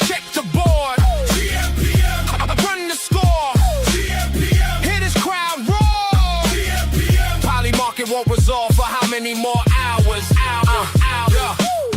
Check the board. Run the score. Hit his crowd roar. Poly market won't resolve for how many more hours?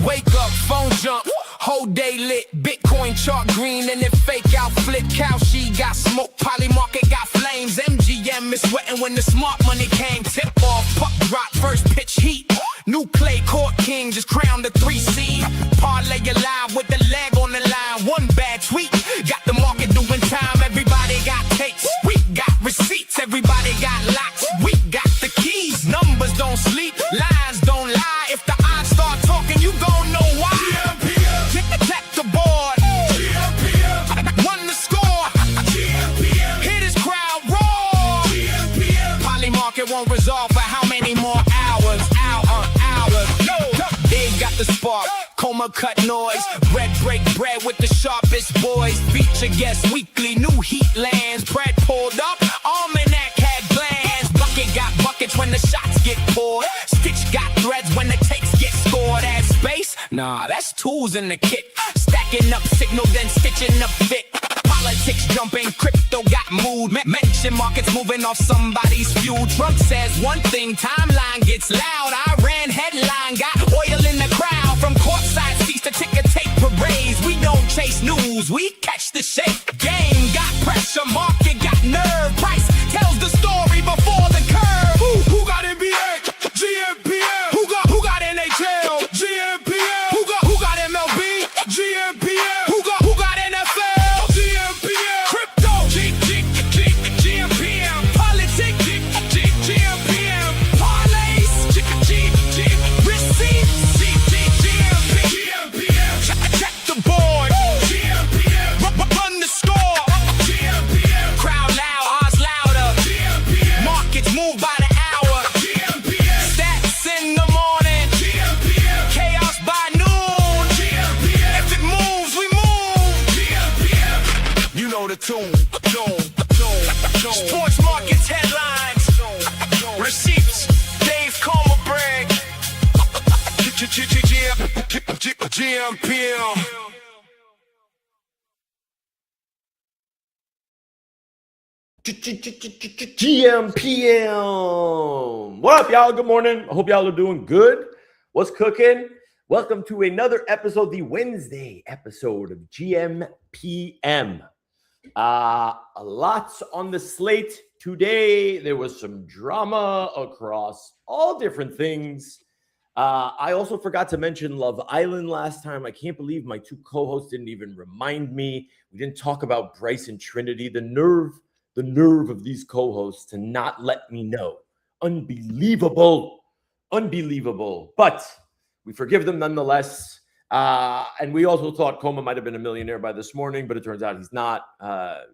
Wake up, phone jump. Whole day lit, Bitcoin chart green and it fake out flip. Cow she got smoke, Poly market got flames. MGM is sweating when the smart money came. Tip off, puck drop, first pitch heat. New clay court king just crowned the 3 seed. Parlay alive with the leg on the line. One bad tweet got the market doing time. Everybody got takes, we got receipts. Everybody got locks, we got the keys. Numbers don't sleep, lines don't lie. If the odds start talking, you gon' know why. Check the board. Won the score. Hit his crowd roar. Poly market won't resolve for how many more hours? Hours. No. They got the spark. Coma cut noise. Bread break bread with the sharpest boys. Feature guest weekly. New heat lands. Bread pulled up. Almanac had glands. Bucket got buckets when the shots get poured. Stitch got threads when the takes get scored. Add space? Nah, that's tools in the kit. Stacking up signal, then stitching up fit. Politics jumping, crypto got mood. Mention markets moving off somebody's fuel. Trump says one thing, timeline gets loud. Iran headline got oil in the crowd. From courtside seats to ticker tape parades. We don't chase news, we catch the shape. Game got pressure, market got nerve. Price tells the story before the curve. Who got NBA? gmPM. Who got NHL? gmPM. Who got MLB? gmPM. Who got NFL? gmPM. Crypto? gmPM. Politics? gmPM. Parlays? Receipts? gmPM. Check the board. gmPM. Run the score. gmPM. Crowd loud, odds louder. gmPM. Markets move by the hour. gmPM. Stats in the morning. gmPM. Chaos by noon. gmPM. If it moves, we move. gmPM. You know the tune. Sports markets headlines. Receipts. Dave Coma brag. gmPM. gmPM. What up, y'all? Good morning. I hope y'all are doing good. What's cooking? Welcome to another episode, the Wednesday episode of gmPM. Lots on the slate today. There was some drama across all different things. I also forgot to mention Love Island last time. I can't believe my two co-hosts didn't even remind me. We didn't talk about Bryce and Trinity. The nerve of these co-hosts to not let me know. Unbelievable. But we forgive them nonetheless. And we also thought Coma might have been a millionaire by this morning, but it turns out he's not.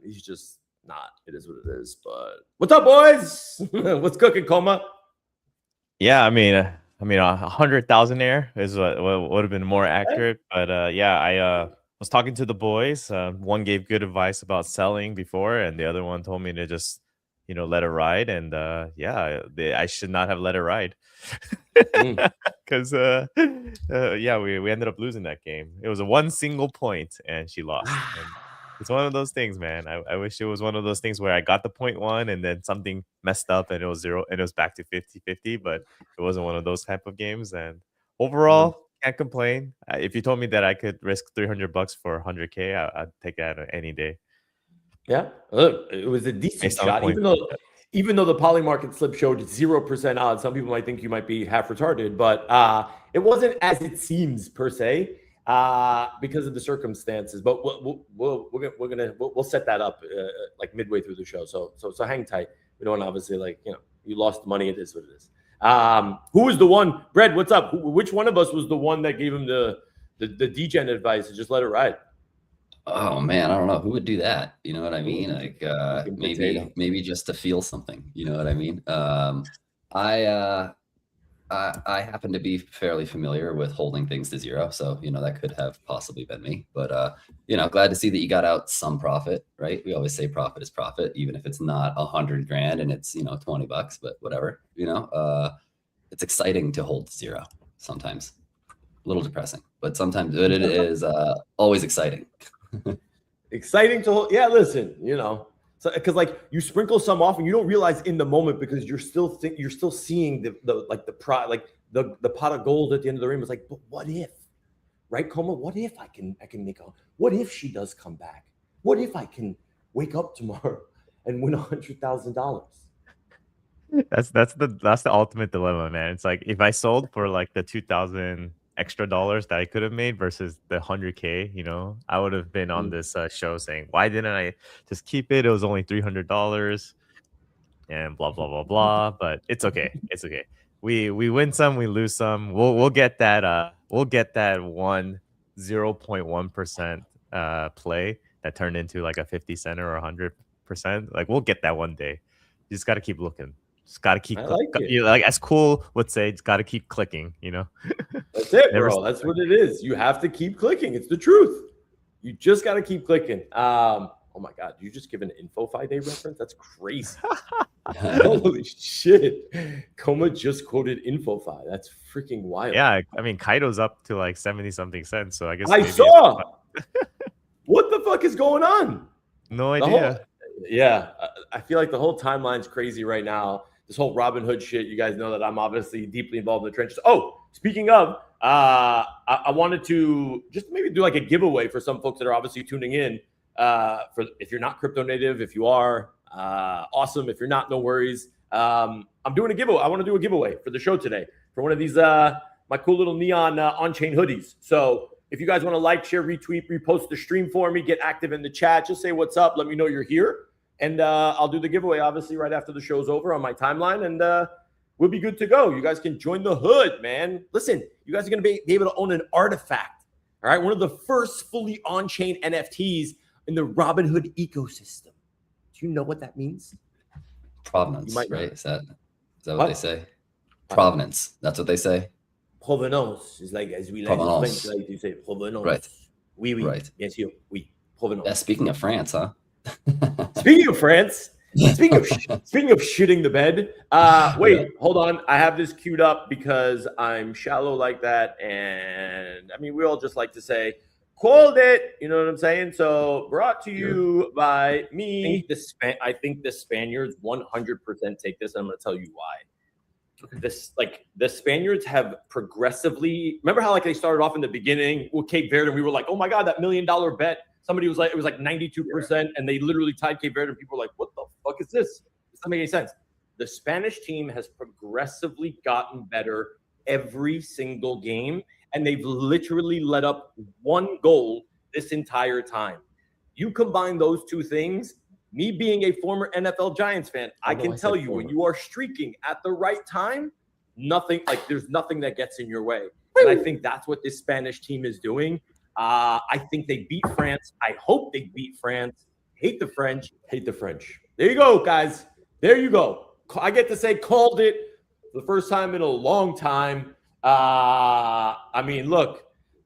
He's just not. It is what it is. But what's up, boys? What's cooking, Coma? Yeah, I mean, 100,000-aire is what would have been more accurate. But I was talking to the boys. One gave good advice about selling before, and the other one told me to just, let it ride. And I should not have let it ride because we ended up losing that game. It was a one single point, and she lost. And it's one of those things, man. I wish it was one of those things where I got the 0.1 and then something messed up and it was 0 and it was back to 50-50, but it wasn't one of those type of games. And overall, can't complain. If you told me that I could risk $300 for 100K, I'd take that any day. Yeah, look, it was a decent shot, even though the poly market slip showed 0% odds. Some people might think you might be half retarded, but it wasn't as it seems per se. Because of the circumstances, but we'll set that up like midway through the show. So hang tight. We don't obviously you lost money. It is what it is. Who was the one? Brad, what's up? Which one of us was the one that gave him the degen advice to just let it ride? Oh man, I don't know who would do that. You know what I mean? Like maybe just to feel something. You know what I mean? I happen to be fairly familiar with holding things to zero, so that could have possibly been me. But glad to see that you got out some profit, right? We always say profit is profit, even if it's not 100 grand and it's $20, but whatever. It's exciting to hold to zero sometimes. A little depressing, but sometimes it is always exciting. Exciting to hold. Yeah, listen, so because like you sprinkle some off and you don't realize in the moment because you're still seeing the pot of gold at the end of the ring. It's like, but what if, right, Coma? What if I can make what if she does come back? What if I can wake up tomorrow and win $100,000? That's the ultimate dilemma, man. It's like if I sold for like the 2,000 extra dollars that I could have made versus the 100K, I would have been on this show saying, why didn't I just keep it? It was only $300 and blah blah blah blah. But it's okay. It's okay. We win some, we lose some. We'll get that 0.1% play that turned into like a 50 center or 100%. Like we'll get that one day. You just got to keep looking. Just got to keep like as cool would say, it's got to keep clicking, That's it, bro. That's what it is. You have to keep clicking. It's the truth. You just got to keep clicking. Oh my God. You just give an InfoFi Day reference? That's crazy. Holy shit. Coma just quoted InfoFi. That's freaking wild. Yeah. I mean, Kaido's up to like 70 something cents. So I guess I saw. What the fuck is going on? No idea. I feel like the whole timeline's crazy right now. This whole Robin Hood shit. You guys know that I'm obviously deeply involved in the trenches. Oh, speaking of, I wanted to just maybe do like a giveaway for some folks that are obviously tuning in. For if you're not crypto native, if you are, awesome. If you're not, no worries. I'm doing a giveaway. I want to do a giveaway for the show today for one of these my cool little neon on-chain hoodies. So if you guys want to like, share, retweet, repost the stream for me, get active in the chat, just say what's up, let me know you're here. And I'll do the giveaway, obviously, right after the show's over on my timeline. And we'll be good to go. You guys can join the hood, man. Listen, you guys are going to be able to own an artifact. All right. One of the first fully on-chain NFTs in the Robinhood ecosystem. Do you know what that means? Provenance, right? Is that what they say? Provenance. That's what they say. Provenance is like, as we like in French, like you say, provenance. Right. Oui. Right. Bien sûr. Oui. Provenance. Yeah, speaking of France, huh? Speaking of France, speaking of shitting the bed. Wait, hold on. I have this queued up because I'm shallow like that, and I mean we all just like to say, "Called it." You know what I'm saying? So brought to you by me. I think the Spaniards 100% take this. And I'm going to tell you why. The Spaniards have progressively. Remember how like they started off in the beginning with Cape Verde, and we were like, "Oh my God, that $1 million bet." Somebody was like, it was like 92%, and they literally tied Cape Verde, and people were like, what the fuck is this? This doesn't make any sense. The Spanish team has progressively gotten better every single game, and they've literally let up one goal this entire time. You combine those two things, me being a former NFL Giants fan, I can tell you when you are streaking at the right time, there's nothing that gets in your way. And I think that's what this Spanish team is doing. I think they beat France. I hope they beat France. Hate the French. Hate the French. There you go, guys. There you go. I get to say called it for the first time in a long time. I mean, look,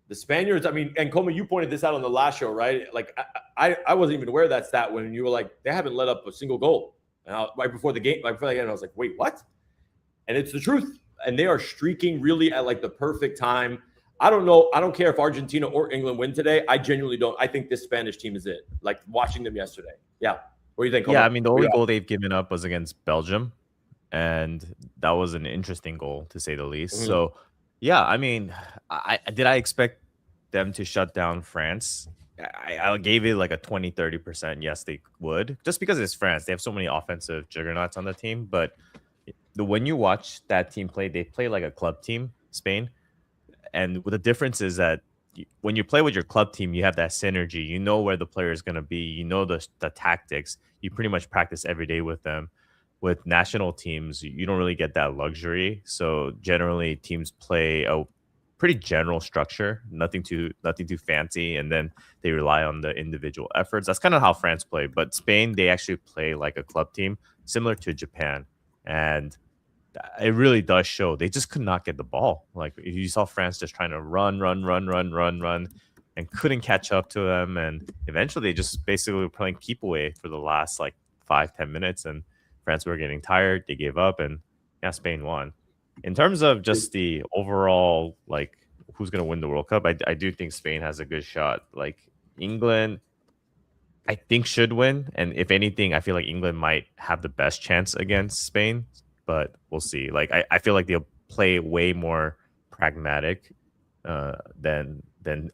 the Spaniards, and Coma, you pointed this out on the last show, right? Like, I wasn't even aware of that stat when you were like, they haven't let up a single goal. And right before the game, I was like, wait, what? And it's the truth. And they are streaking really at like the perfect time. I don't know. I don't care if Argentina or England win today. I genuinely don't. I think this Spanish team is it. Like watching them yesterday. Yeah. What do you think? Yeah, I mean, the only goal they've given up was against Belgium. And that was an interesting goal, to say the least. Mm-hmm. So, yeah, I mean, I expect them to shut down France? I gave it like a 20-30%. Yes, they would. Just because it's France. They have so many offensive juggernauts on the team. But when you watch that team play, they play like a club team, Spain. And the difference is that when you play with your club team, you have that synergy. You know where the player is going to be. You know the tactics. You pretty much practice every day with them. With national teams, you don't really get that luxury. So generally, teams play a pretty general structure, nothing too fancy, and then they rely on the individual efforts. That's kind of how France play. But Spain, they actually play like a club team, similar to Japan. And it really does show they just could not get the ball. Like you saw France just trying to run, and couldn't catch up to them. And eventually they just basically were playing keep away for the last like 5-10 minutes. And France were getting tired. They gave up, and yeah, Spain won. In terms of just the overall, like who's going to win the World Cup, I do think Spain has a good shot. Like England, I think should win. And if anything, I feel like England might have the best chance against Spain, but we'll see. Like I feel like they'll play way more pragmatic than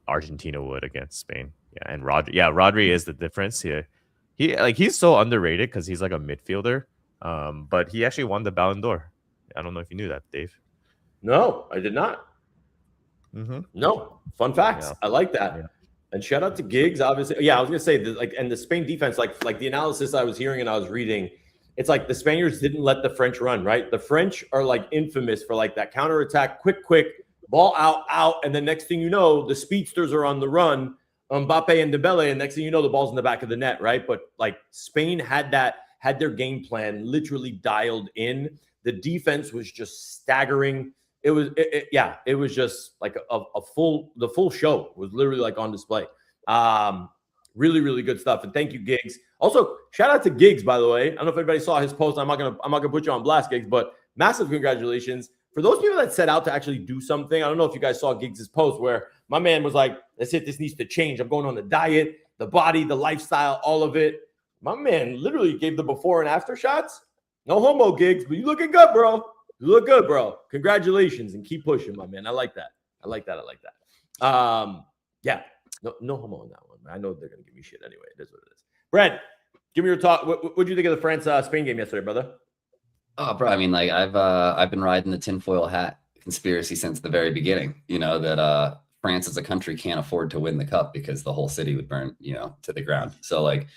Argentina would against Spain. Yeah, and Rodri is the difference here. He's so underrated because he's like a midfielder. But he actually won the Ballon d'Or. I don't know if you knew that, Dave. No, I did not. Mm-hmm. No, fun facts. Yeah. I like that. Yeah. And shout out to Giggs, obviously. Yeah, I was gonna say like, and the Spain defense, like the analysis I was hearing and I was reading, it's like the Spaniards didn't let the French run, right? The French are like infamous for like that counterattack, quick, ball out, and then next thing you know, the speedsters are on the run, Mbappé and Dembele, and next thing you know, the ball's in the back of the net, right? But like Spain had their game plan literally dialed in. The defense was just staggering. It was just like the full show was literally like on display. Really, really good stuff. And thank you, Giggs. Also, shout out to Giggs, by the way. I don't know if anybody saw his post. I'm not gonna put you on blast, Giggs, but massive congratulations. For those people that set out to actually do something, I don't know if you guys saw Giggs' post where my man was like, that's it, this needs to change. I'm going on the diet, the body, the lifestyle, all of it. My man literally gave the before and after shots. No homo, Giggs, but you looking good, bro. You look good, bro. Congratulations and keep pushing, my man. I like that. Yeah, no homo on that one. I know they're gonna give me shit anyway. It is what it is. Brent, give me your talk. What do you think of the France Spain game yesterday, brother? Oh, bro. I mean, like I've been riding the tinfoil hat conspiracy since the very beginning. You know that France as a country can't afford to win the cup because the whole city would burn, to the ground. So like,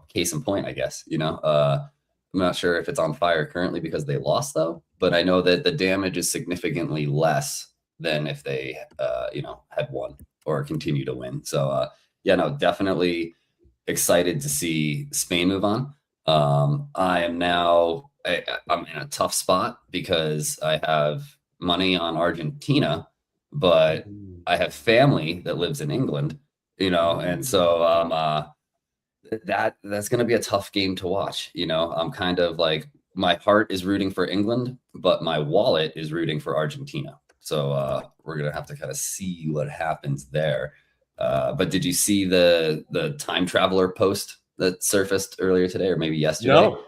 case in point, I guess. I'm not sure if it's on fire currently because they lost though, but I know that the damage is significantly less than if they, had won or continue to win. So yeah, no, definitely excited to see Spain move on. I am now I'm in a tough spot because I have money on Argentina, but I have family that lives in England, and so that's going to be a tough game to watch. I'm kind of like my heart is rooting for England, but my wallet is rooting for Argentina. So we're going to have to kind of see what happens there. But did you see the time traveler post that surfaced earlier today or maybe yesterday? No.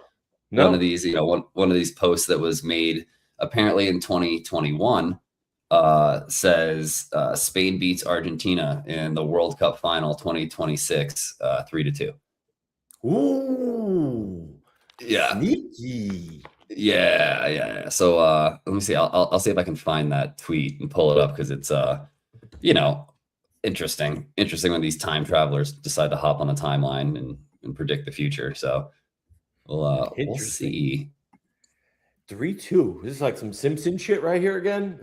One of these, one of these posts that was made apparently in 2021 says Spain beats Argentina in the World Cup final 2026 3-2. Ooh, yeah, sneaky. Yeah. So let me see. I'll see if I can find that tweet and pull it up because it's interesting when these time travelers decide to hop on a timeline and predict the future. So we'll see. 3-2. This is like some Simpson shit right here again.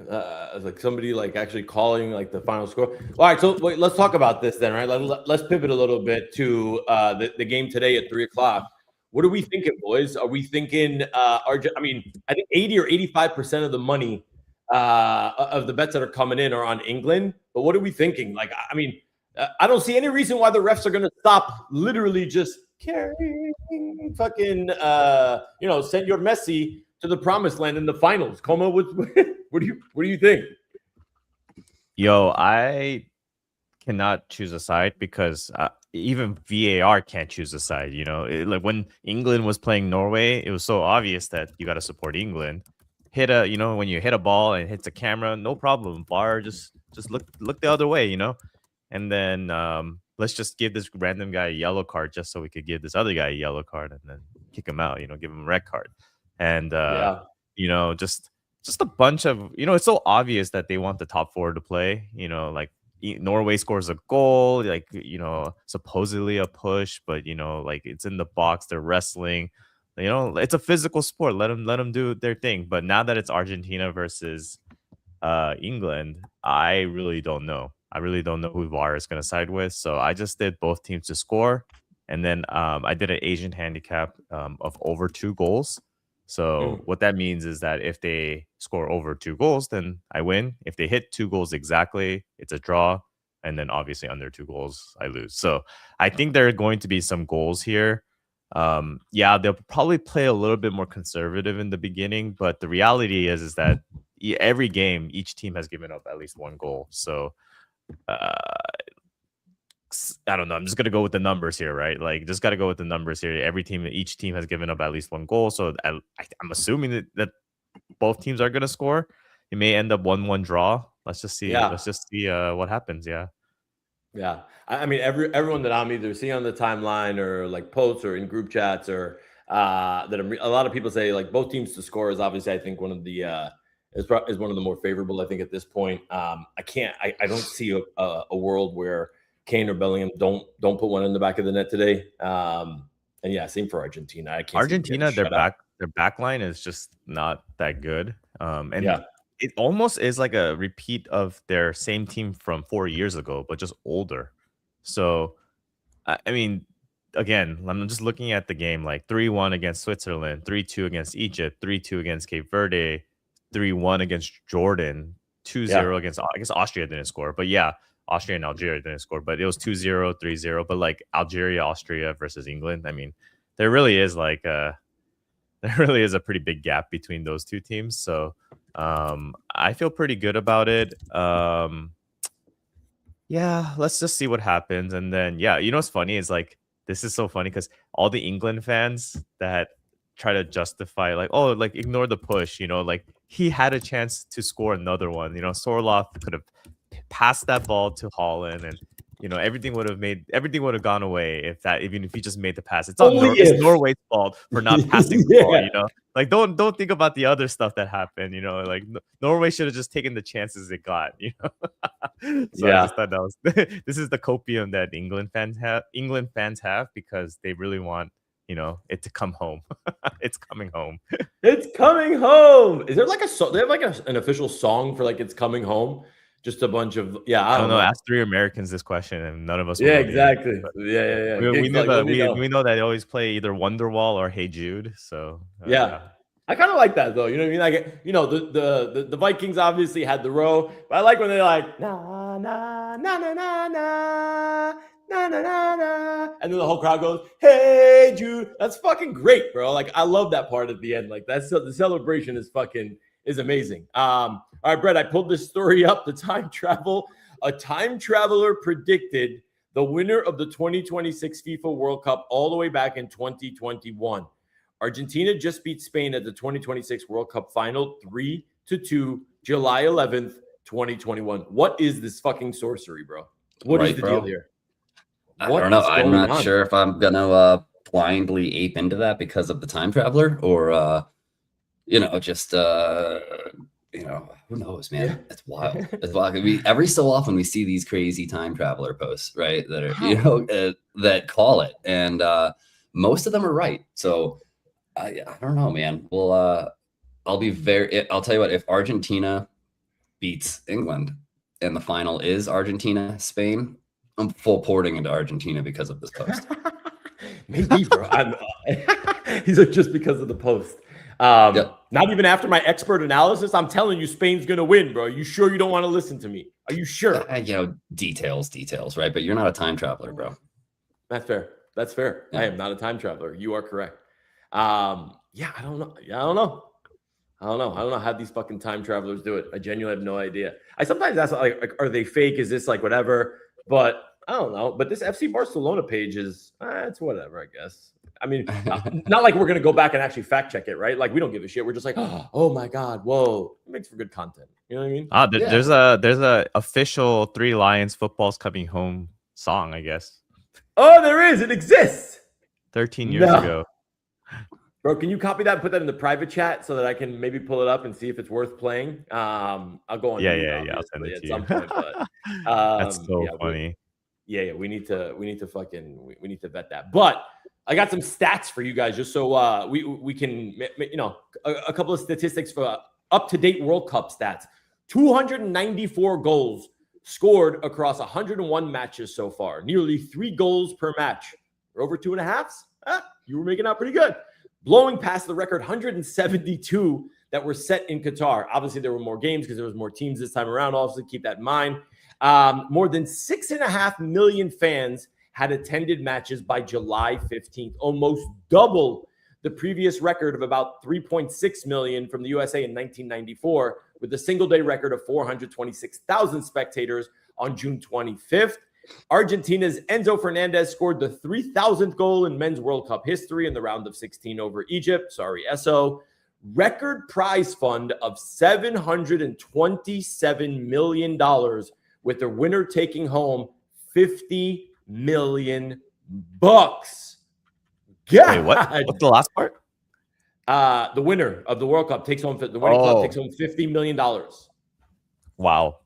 Like somebody like actually calling like the final score. All right, so wait, let's talk about this then, right? Let's pivot a little bit to the game today at 3:00. What are we thinking, boys? Are we thinking I think 80 or 85% of the money of the bets that are coming in are on England. But what are we thinking? Like, I don't see any reason why the refs are going to stop literally just carrying fucking send your Messi to the promised land in the finals. Como, what do you think? Yo, I cannot choose a side because even VAR can't choose a side. Like when England was playing Norway, it was so obvious that you got to support England. When you hit a ball and it hits a camera, no problem. VAR just look the other way, And then let's just give this random guy a yellow card just so we could give this other guy a yellow card and then kick him out. Give him a red card. And just a bunch of it's so obvious that they want the top four to play. Like Norway scores a goal, like supposedly a push, but like it's in the box. They're wrestling. It's a physical sport. Let them do their thing. But now that it's Argentina versus England, I really don't know. I really don't know who VAR is going to side with. So I just did both teams to score, and then I did an Asian handicap of over 2 goals. So what that means is that if they score over 2 goals, then I win. If they hit 2 goals exactly, it's a draw. And then obviously under 2 goals, I lose. So I think there are going to be some goals here. Yeah, they'll probably play a little bit more conservative in the beginning, but the reality is that every game, each team has given up at least 1 goal. So uh, I don't know. I'm just gonna go with the numbers here, right? Like, just gotta go with the numbers here. Each team has given up at least 1 goal. So I'm assuming that both teams are gonna score. It may end up 1-1 draw. Let's just see. Yeah. Let's just see what happens. Yeah. Yeah, I mean, everyone that I'm either seeing on the timeline or like posts or in group chats or that a lot of people say like both teams to score is obviously I think one of the is one of the more favorable. I think at this point, I don't see a world where Kane or Bellingham don't put one in the back of the net today. And yeah, same for Argentina. I can't. Argentina, their back line is just not that good. And yeah. It almost is like a repeat of their same team from 4 years ago, but just older. So, I mean, again, I'm just looking at the game like 3-1 against Switzerland, 3-2 against Egypt, 3-2 against Cape Verde, 3-1 against Jordan, 2-0 against, I guess Austria didn't score, but yeah, Austria and Algeria didn't score, but it was 2-0, 3-0. But like Algeria, Austria versus England, I mean, there really is like there really is a pretty big gap between those two teams. So, I feel pretty good about it. Yeah, let's just see what happens. And then, yeah, you know what's funny is like, this is so funny because all the England fans that try to justify, like, oh, like, ignore the push, like, he had a chance to score another one. Sorloth could have passed that ball to Holland and, everything would have gone away even if he just made the pass. It's it's Norway's fault for not passing the ball, Like, don't think about the other stuff that happened, like Norway should have just taken the chances it got, So I just thought that was this is the copium that England fans have because they really want it to come home. It's coming home. It's coming home. Is there like they have like an official song for like it's coming home? Just a bunch of I don't know. Ask 3 Americans this question, and none of us. Yeah, exactly. Yeah. We know that they always play either Wonderwall or Hey Jude. So I kind of like that though. You know what I mean? Like the Vikings obviously had the row, but I like when they're like na na na na na na na na na, and then the whole crowd goes Hey Jude. That's fucking great, bro. Like I love that part at the end. Like the celebration is amazing. All right, Brett, I pulled this story up. A time traveler predicted the winner of the 2026 FIFA World Cup all the way back in 2021. Argentina just beat Spain at the 2026 World Cup final 3-2, July 11th, 2021. What is this fucking sorcery, bro? What is the deal here? I don't know. I'm not sure if I'm going to blindly ape into that because of the time traveler or, just... who knows, man? Yeah. It's wild. It's wild. Every so often we see these crazy time traveler posts, right? That are, that call it, and most of them are right. So I don't know, man. Well, I'll tell you what. If Argentina beats England and the final is Argentina Spain, I'm full porting into Argentina because of this post. Maybe, bro. He's like, just because of the post. Not even after my expert analysis. I'm telling you, Spain's gonna win, bro. Are you sure you don't want to listen to me? Are you sure? Details, right? But you're not a time traveler, bro. That's fair. Yeah. I am not a time traveler. You are correct. I don't know. I don't know how these fucking time travelers do it. I genuinely have no idea. I sometimes ask, like, are they fake? Is this like whatever? But I don't know. But this FC Barcelona page is, it's whatever, I guess. I mean, not like we're going to go back and actually fact check it, right? Like, we don't give a shit. We're just like, oh my God, whoa. It makes for good content. You know what I mean? There's a official 3 Lions football's coming home song, I guess. Oh, there is. It exists. 13 years ago. Bro, can you copy that and put that in the private chat so that I can maybe pull it up and see if it's worth playing? I'll go on. I'll send it to you. Some point, but, that's so funny. We need to vet that. But I got some stats for you guys just so we can, a couple of statistics for up-to-date World Cup stats. 294 goals scored across 101 matches so far. Nearly 3 goals per match. We're over 2.5. You were making out pretty good. blowing past the record 172 that were set in Qatar. Obviously, there were more games because there was more teams this time around. Also, keep that in mind. More than 6.5 million fans had attended matches by July 15th, almost double the previous record of about 3.6 million from the USA in 1994, with a single-day record of 426,000 spectators on June 25th. Argentina's Enzo Fernandez scored the 3,000th goal in men's World Cup history in the round of 16 over Egypt. Sorry, Esso. Record prize fund of $727 million, with the winner taking home $50 million. God. Wait, what? What's the last part? The winner of the World Cup takes home the winning club takes home $50 million. Wow.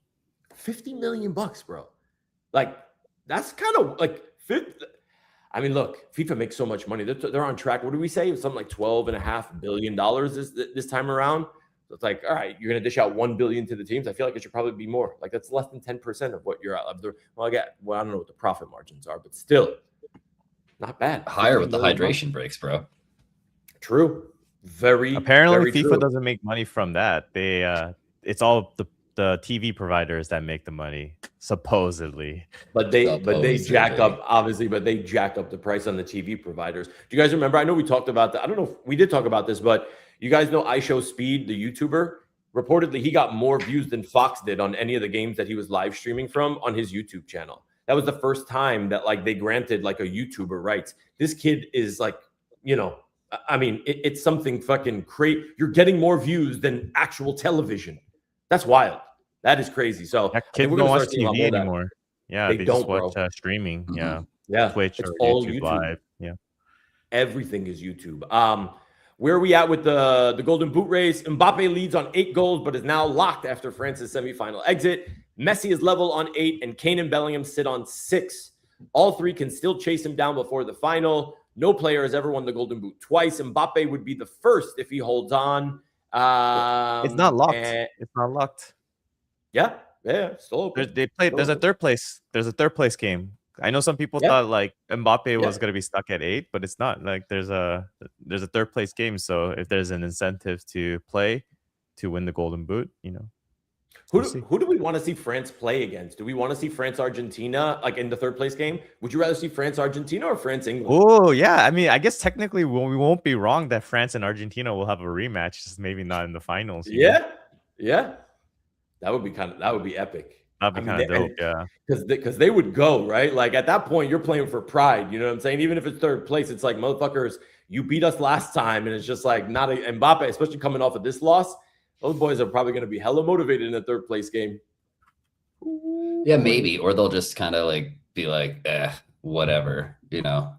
$50 million, bro. Like, that's kind of like 50. I mean, look, FIFA makes so much money. They're on track. What do we say? Something like $12.5 billion this time around. So it's like, all right, you're going to dish out $1 billion to the teams. I feel like it should probably be more. Like, that's less than 10% of what you're out. Well, I don't know what the profit margins are, but still, not bad. Higher with the hydration breaks, bro. True. Apparently, very FIFA true. doesn't make money from that. It's all the TV providers that make the money, supposedly. But they jack up, obviously, but they jack up the price on the TV providers. Do you guys remember? I know we talked about that. I don't know if we did talk about this, but you guys know iShowSpeed, the YouTuber? Reportedly, he got more views than Fox did on any of the games that he was live streaming from on his YouTube channel. That was the first time that like they granted like a YouTuber rights. This kid is like, you know, I mean, it's something fucking crazy. You're getting more views than actual television. That's wild. That is crazy. So kids don't watch TV anymore. Yeah, they just watch streaming. Mm-hmm. Yeah, Twitch it's or all YouTube Live. Yeah, everything is YouTube. Where are we at with the Golden Boot race? Mbappé leads on 8 goals, but is now locked after France's semifinal exit. Messi is level on 8, and Kane and Bellingham sit on 6. All three can still chase him down before the final. No player has ever won the Golden Boot twice. Mbappé would be the first if he holds on. It's not locked. It's not locked. Yeah, still open. There's a third place. There's a third place game. I know some people thought like Mbappé was gonna be stuck at 8, but it's not. Like there's a third place game. So if there's an incentive to play to win the Golden Boot, you know. Who do we want to see France play against? Do we want to see France-Argentina like in the third place game? Would you rather see France-Argentina or France-England? Oh, yeah. I mean, I guess technically we won't be wrong that France and Argentina will have a rematch, just maybe not in the finals. Yeah. That would be epic. That'd be kind of dope, yeah. Because they would go, right? Like at that point, you're playing for pride. You know what I'm saying? Even if it's third place, it's like, motherfuckers, you beat us last time. And it's just like not a Mbappé, especially coming off of this loss. Those boys are probably going to be hella motivated in the third place game. Yeah, maybe. Or they'll just kind of like be like, whatever, you know.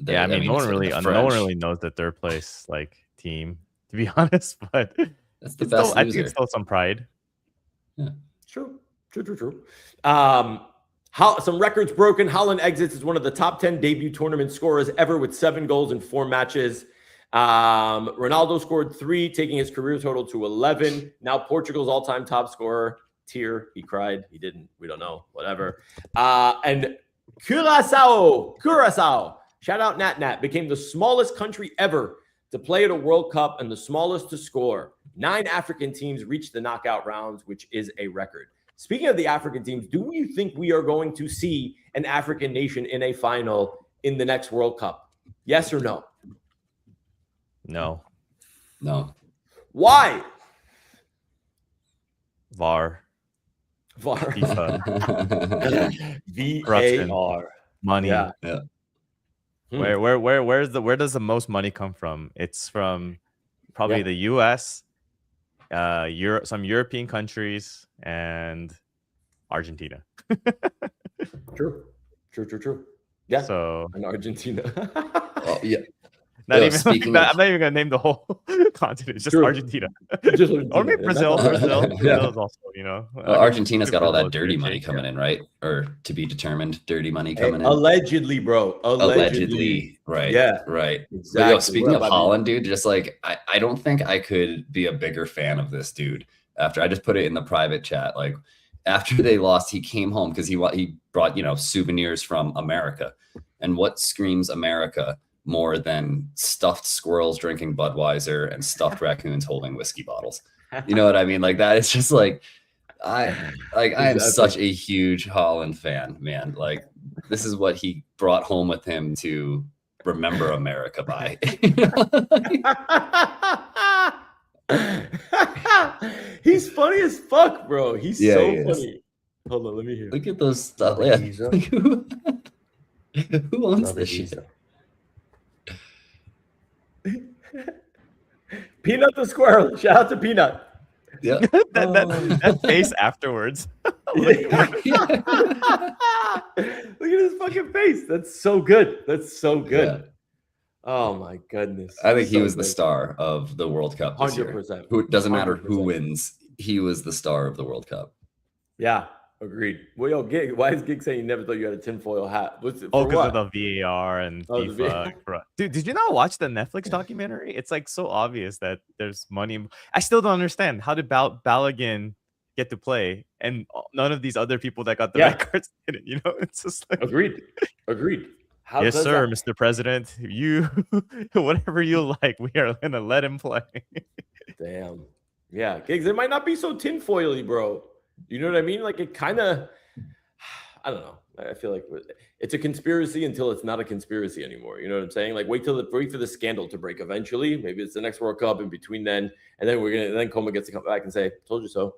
I mean, no one really knows the third place like team, to be honest. But that's the best. I think it's still some pride. Yeah, true. Some records broken. Haaland exits as one of the top 10 debut tournament scorers ever with 7 goals in 4 matches. Ronaldo scored 3, taking his career total to 11. Now Portugal's all-time top scorer. Tear. He cried. He didn't. We don't know. Whatever. And Curacao. Shout out Nat. Became the smallest country ever to play at a World Cup and the smallest to score. 9 African teams reached the knockout rounds, which is a record. Speaking of the African teams, do you think we are going to see an African nation in a final in the next World Cup? Yes or no? No. Why? VAR. FIFA. VAR. Money. Yeah. Where does the most money come from? It's from probably the US, some European countries, and Argentina. True. Yeah. So in Argentina. Oh, yeah. I'm not even gonna name the whole continent. It's just Argentina. Or maybe Brazil. Brazil is also, you know. Well, Argentina's got all that dirty money coming in, right? Or to be determined, dirty money coming in. Allegedly, bro. Allegedly. Right. Yeah. Right. Exactly. But speaking of Haaland, dude, just like I don't think I could be a bigger fan of this dude. After I just put it in the private chat, like after they lost, he came home because he brought souvenirs from America, and what screams America more than stuffed squirrels drinking Budweiser and stuffed raccoons holding whiskey bottles. You know what I mean? Like that. It's just like I am such a huge Holland fan, man. Like this is what he brought home with him to remember America by. He's funny as fuck, bro. He's Yeah, so he is. funny. Hold on, let me hear. Look at those stuff. Another Yeah. geezer. Who owns Another this shit? geezer. Peanut the squirrel. Shout out to Peanut. Yeah. that face afterwards. Look at his fucking face. That's so good. That's so good. Yeah. Oh my goodness. I think he So was the good. star of the World Cup this year. 100%. Who doesn't matter who 100%. wins, he was the star of the World Cup. Yeah, agreed. Well, yo, Gig, why is Gig saying you never thought you had a tinfoil hat? What's it Oh, for? because What? of the VAR and Oh, the FIFA. Dude, did you not watch the Netflix documentary? It's like so obvious that there's money. I still don't understand. How did Balogun get to play and none of these other people that got the red cards didn't? You know, it's just like Agreed. How yes, does sir, that- Mr. President. You whatever you like, we are gonna let him play. Damn. Yeah, Gigs, it might not be so tinfoily, bro. You know what I mean? Like it kind of, I don't know. I feel like it's a conspiracy until it's not a conspiracy anymore. You know what I'm saying? Like wait for the scandal to break eventually. Maybe it's the next World Cup in between then, and then Coma gets to come back and say, "Told you so."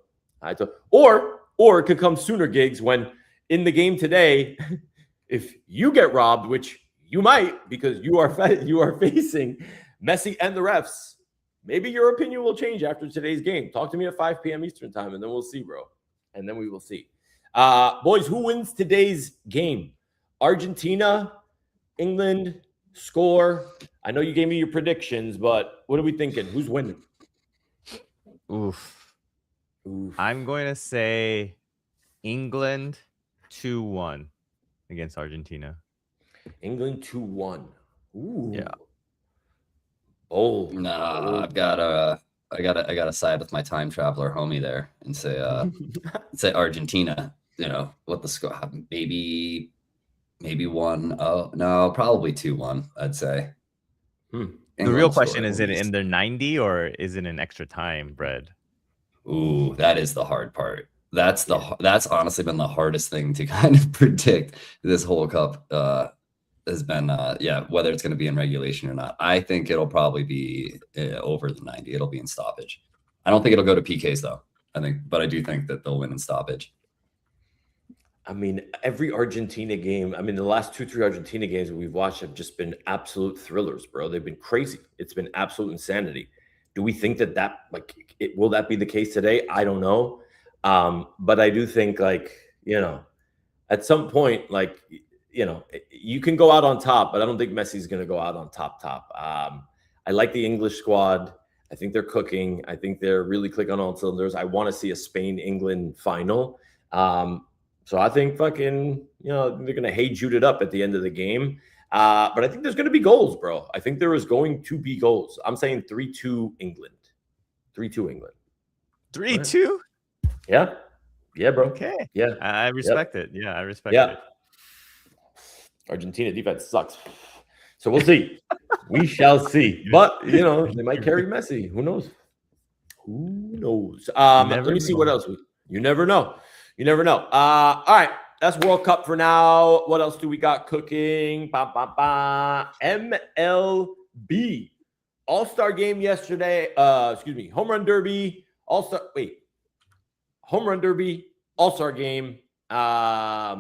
Or it could come sooner, Gigs, when in the game today, if you get robbed, which you might because you are facing Messi and the refs. Maybe your opinion will change after today's game. Talk to me at 5 p.m. Eastern time, and then we'll see, bro. And then we will see. Boys, who wins today's game? Argentina, England, score. I know you gave me your predictions, but what are we thinking? Who's winning? Oof. I'm going to say England 2-1 against Argentina. England 2-1. Ooh. Yeah. Oh. No, I gotta side with my time traveler homie there and say say Argentina. You know what the score? Maybe 1. Oh no, probably 2-1. I'd say. The England real question scored is at it least. in their 90 or is it in extra time, Brad? Ooh, that is the hard part. That's honestly been the hardest thing to kind of predict this whole cup. Has been whether it's going to be in regulation or not. I think it'll probably be over the 90. It'll be in stoppage. I don't think it'll go to PKs though. But I do think that they'll win in stoppage. I mean, every Argentina game, the last 2-3 Argentina games that we've watched have just been absolute thrillers, bro. They've been crazy. It's been absolute insanity. Do we think that will that be the case today? I don't know. But I do think at some point, you can go out on top, but I don't think Messi's going to go out on top. I like the English squad. I think they're cooking. I think they're really clicking on all cylinders. I want to see a Spain-England final. So I think they're going to hey Jude it up at the end of the game. But I think there's going to be goals, bro. I think there is going to be goals. I'm saying 3-2 England. 3-2 England. 3-2? Yeah. Yeah, bro. Okay. Yeah. I respect it. Yeah, I respect Yeah. it. Argentina defense sucks. So we'll see. We shall see. But, they might carry Messi. Who knows? Let me see what else. You never know. All right. That's World Cup for now. What else do we got cooking? MLB. All-Star game yesterday. Home Run Derby. Home Run Derby. All-Star game. Why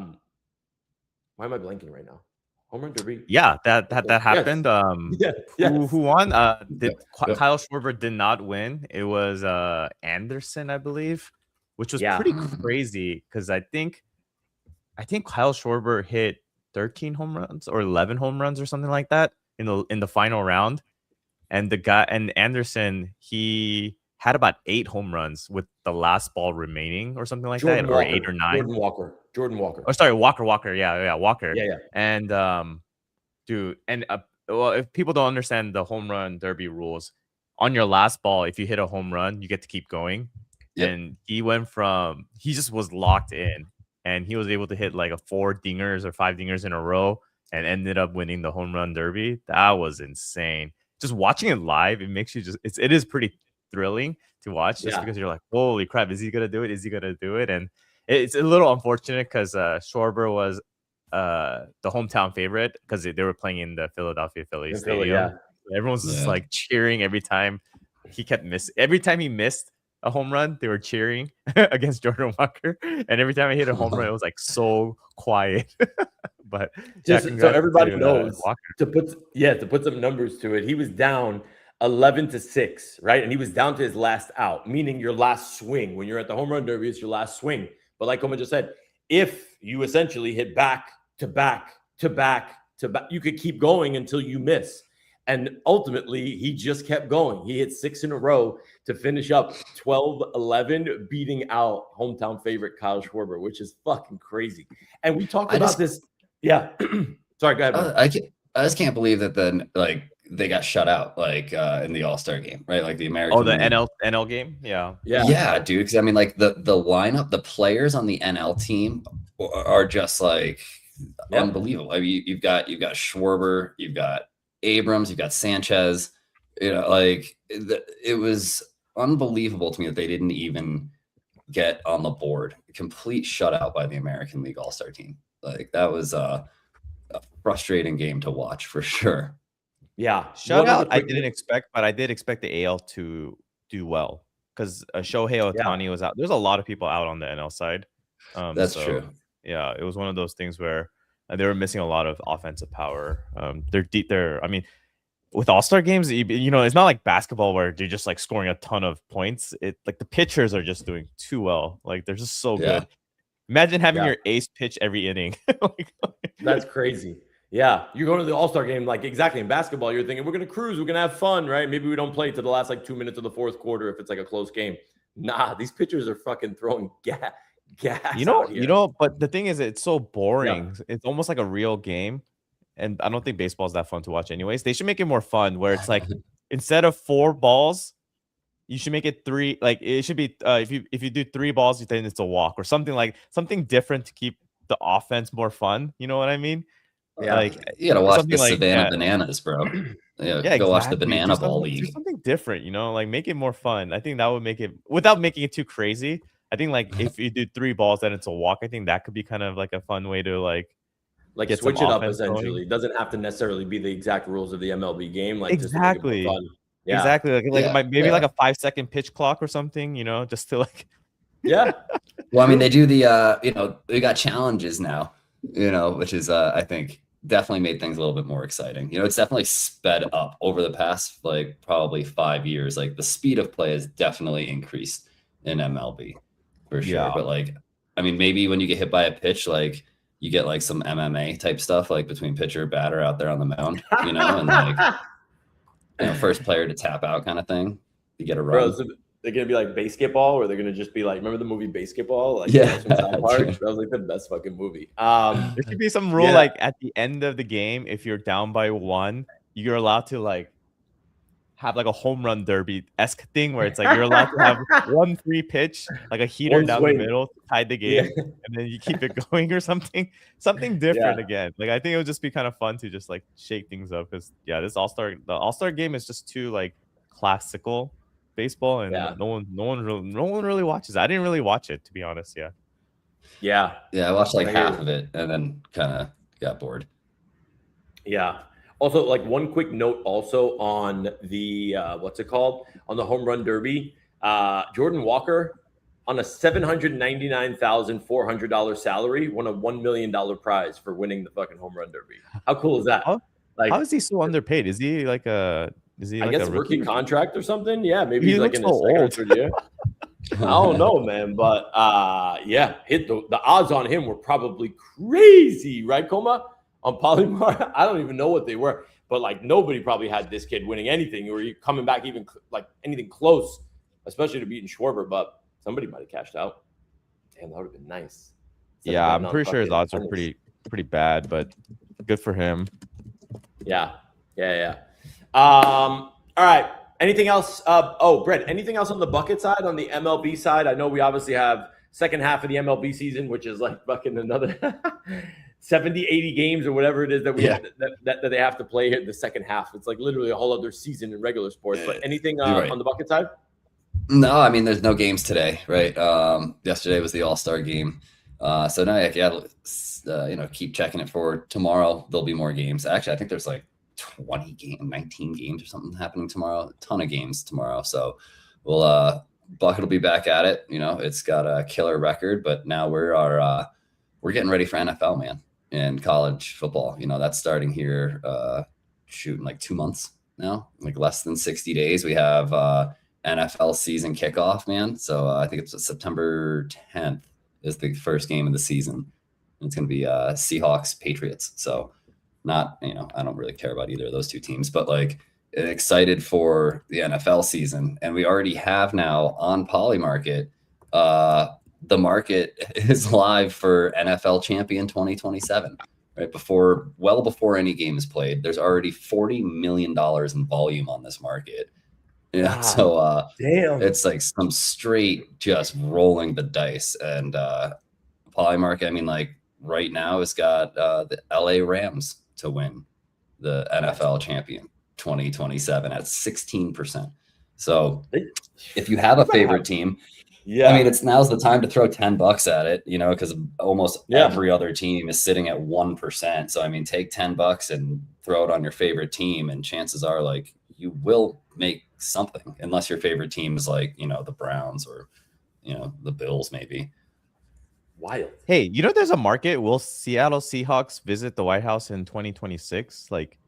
am I blanking right now? Home Run Derby. Yeah, that happened. Yes. Who won? Yeah. Kyle Schwarber did not win. It was Anderson, I believe, which was pretty crazy because I think Kyle Schwarber hit 13 home runs or 11 home runs or something like that in the final round, and Anderson, he had about 8 home runs with the last ball remaining or something like that, or 8 or 9. Jordan Walker. Oh, sorry, Walker. Yeah, Walker. Yeah. And dude, and if people don't understand the home run derby rules, on your last ball, if you hit a home run, you get to keep going. Yep. And he just was locked in, and he was able to hit like 4 dingers or 5 dingers in a row. and ended up winning the home run derby. That was insane. Just watching it live, it makes you it is pretty thrilling to watch, just Yeah. because you're like, holy crap, is he gonna do it? Is he gonna do it? And it's a little unfortunate because Schwarber was the hometown favorite because they were playing in the Philadelphia Phillies In Philly, stadium. Everyone's just like cheering every time he kept missing. Every time he missed a home run, they were cheering against Jordan Walker. And every time I hit a home run, it was like so quiet. But Just so everybody to, knows, Walker. to put some numbers to it, he was down 11-6, right? And he was down to his last out, meaning your last swing. When you're at the home run derby, it's your last swing. But like Oma just said, if you essentially hit back to back to back to back, you could keep going until you miss. And ultimately, he just kept going. He hit 6 in a row to finish up 12-11, beating out hometown favorite Kyle Schwarber, which is fucking crazy. And we talked about this. Yeah. Sorry, go ahead. I just can't believe that then they got shut out in the All-Star game, right? Like the American. Oh, the NL game? Yeah. Yeah, dude. Because I mean, like the lineup, the players on the NL team are just unbelievable. I mean, you've got Schwarber, you've got Abrams, you've got Sanchez. It was unbelievable to me that they didn't even get on the board. Complete shutout by the American League All-Star team. Like that was a frustrating game to watch for sure. Yeah, shutout. I didn't expect, but I did expect the AL to do well because Shohei Ohtani was out. There's a lot of people out on the NL side. That's true. Yeah, it was one of those things where they were missing a lot of offensive power. They're deep there. I mean, with All-Star games, you know, it's not like basketball where you're just like scoring a ton of points. It like the pitchers are just doing too well. Like they're just so good. Imagine having your ace pitch every inning. That's crazy. Yeah, you're going to the All-Star game, like exactly in basketball, you're thinking, we're going to cruise, we're going to have fun, right? Maybe we don't play to the last like 2 minutes of the fourth quarter if it's like a close game. Nah, these pitchers are fucking throwing gas. But the thing is, it's so boring. Yeah. It's almost like a real game. And I don't think baseball is that fun to watch anyways. They should make it more fun where it's like, instead of 4 balls, you should make it 3. Like it should be if you do 3 balls, then it's a walk or something different to keep the offense more fun. You know what I mean? Yeah, like you gotta watch the Savannah Bananas, bro. Yeah, go exactly. Watch the Banana Ball League. Do something different, you know, like make it more fun. I think that would make it without making it too crazy. I think like if you do 3 balls, then it's a walk. I think that could be kind of like a fun way to like get switch it up essentially. Going. It doesn't have to necessarily be the exact rules of the MLB game. Like exactly, just to make it more fun. Yeah. Exactly. Like maybe like a 5-second pitch clock or something, you know, just to like. Yeah. Well, I mean, they do the they got challenges now, you know, which is I think definitely made things a little bit more exciting. You know, it's definitely sped up over the past like probably 5 years. Like the speed of play has definitely increased in MLB for sure. Yeah. But like, I mean, maybe when you get hit by a pitch, like you get like some MMA type stuff, like between pitcher batter out there on the mound, you know, and like first player to tap out kind of thing. You get a run. Bro, they're gonna be like basketball, or they're gonna just be like, remember the movie Basketball? Like, yeah, that was like the best fucking movie. There should be some rule like at the end of the game, if you're down by 1, you're allowed to like have like a home run derby-esque thing where it's like you're allowed to have 1 free pitch, like a heater down the middle to tie the game, and then you keep it going or something different again. Like I think it would just be kind of fun to just like shake things up because the All-Star game is just too like classical baseball, and no one really watches. I didn't really watch it, to be honest. Yeah, I watched like half of it and then kind of got bored. Yeah. Also, like one quick note also on the what's it called, on the home run derby, Jordan Walker on a $799,400 salary won a $1 million prize for winning the fucking home run derby. How cool is that? How is he so underpaid? Is he like I guess a rookie contract or something? Yeah, maybe he's like in his second or third year. I don't know, man, but hit the odds on him were probably crazy, right, Coma? On Polymar, I don't even know what they were, but like nobody probably had this kid winning anything or coming back even like anything close, especially to beating Schwarber. But somebody might have cashed out. Damn, that would have been nice. Yeah, I'm pretty sure his odds are pretty bad, but good for him. Yeah. All right. Anything else? Brett, anything else on the bucket side, on the MLB side? I know we obviously have second half of the MLB season, which is like fucking another 70, 80 games or whatever it is that we Yeah. that they have to play in the second half. It's like literally a whole other season in regular sports. But anything You're right. on the bucket side? No, I mean, there's no games today, right? Yesterday was the All-Star game. So now, keep checking it for tomorrow. There'll be more games. Actually, I think there's like 19 games or something happening tomorrow. A ton of games tomorrow. So Bucket will be back at it. It's got a killer record, but now we're getting ready for NFL, man, and college football. That's starting here, in like 2 months now, like less than 60 days. We have NFL season kickoff, man. So I think it's September 10th is the first game of the season. And it's going to be Seahawks Patriots. So not, I don't really care about either of those two teams, but like excited for the NFL season. And we already have now on Polymarket, the market is live for NFL Champion 2027, right? Well before any game is played, there's already $40 million in volume on this market. Yeah, so damn, it's like some straight just rolling the dice. And Polymarket, I mean, like right now it's got the LA Rams to win the NFL champion 2027 at 16%. So if you have a favorite team, yeah, I mean, now's the time to throw $10 at it, because almost every other team is sitting at 1%. So I mean, take $10 and throw it on your favorite team, and chances are like you will make something, unless your favorite team is like, the Browns or, the Bills maybe. Wild. Hey, there's a market. Will Seattle Seahawks visit the White House in 2026? Like,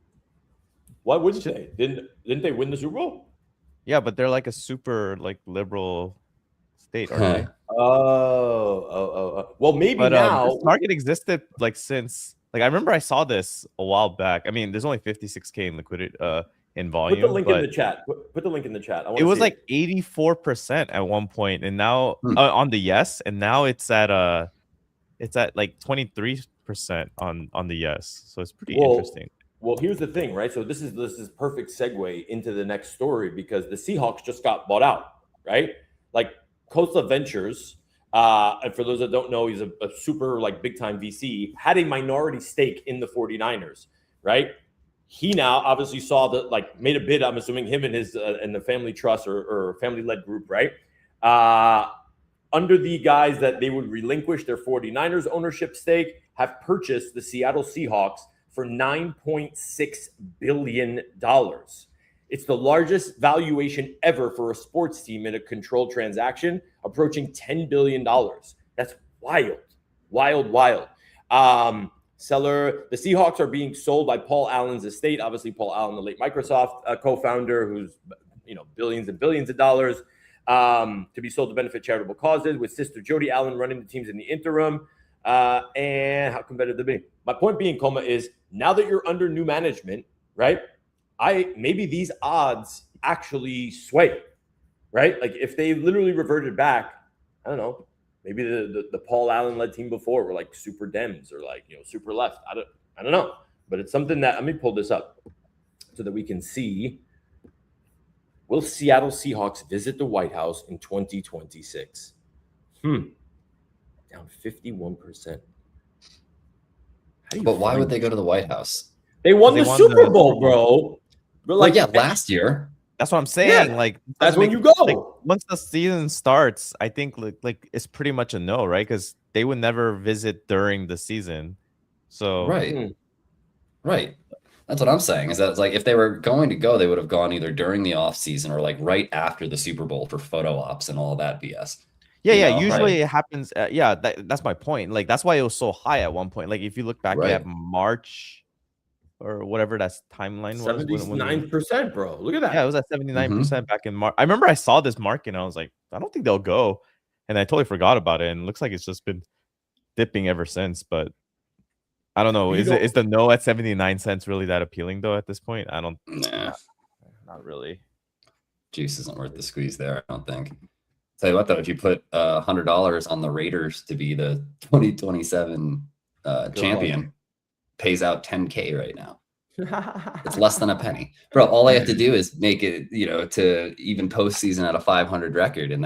why wouldn't they? Didn't they win the Super Bowl? Yeah, but they're like a super like liberal state, aren't they? Well, maybe now this market existed like since I remember I saw this a while back. I mean, there's only 56K in liquidity in volume. Put the link in the chat. Put the link in the chat. It was like 84% at one point, and now on the yes, and now it's at like 23% on the yes. So it's pretty interesting. Well, here's the thing, right? So this is perfect segue into the next story, because the Seahawks just got bought out, right? Like Costa Ventures, and for those that don't know, he's a super like big time VC, had a minority stake in the 49ers, right? He now obviously saw made a bid. I'm assuming him and his and the family trust or family led group, right? Under the guise that they would relinquish their 49ers ownership stake, have purchased the Seattle Seahawks for $9.6 billion. It's the largest valuation ever for a sports team in a controlled transaction, approaching $10 billion. That's wild, wild, wild. Seller, the Seahawks are being sold by Paul Allen's estate. Obviously, Paul Allen, the late Microsoft co-founder, who's billions and billions of dollars, to be sold to benefit charitable causes, with sister Jody Allen running the teams in the interim. And how competitive they be? My point being, Coma, is now that you're under new management, right? Maybe these odds actually sway, right? Like if they literally reverted back, I don't know. Maybe the Paul Allen led team before were like super Dems or like super left. I don't know, but it's something that let me pull this up so that we can see. Will Seattle Seahawks visit the White House in 2026? Down 51%. But why would they go to the White House? They won the Super Bowl, bro. But last year. That's what I'm saying. Yeah, like that's when you go. Like, once the season starts, I think like it's pretty much a no, right? Because they would never visit during the season. So right. That's what I'm saying. Is that it's like if they were going to go, they would have gone either during the off season or like right after the Super Bowl for photo ops and all that BS. Yeah. Usually it happens. That's my point. Like that's why it was so high at one point. Like if you look back at March or whatever that timeline was, 79%, bro. Look at that. Yeah, it was at 79% back in March. I remember I saw this market and I was like, I don't think they'll go, and I totally forgot about it. And it looks like it's just been dipping ever since. But I don't know. Is the no at 79 cents really that appealing though at this point? I don't. Nah, not really. Juice isn't worth the squeeze there, I don't think. Tell you what though, if you put $100 on the Raiders to be the 2027 champion, pays out 10K right now. It's less than a penny, bro. All I have to do is make it, to even postseason at a 500 record, and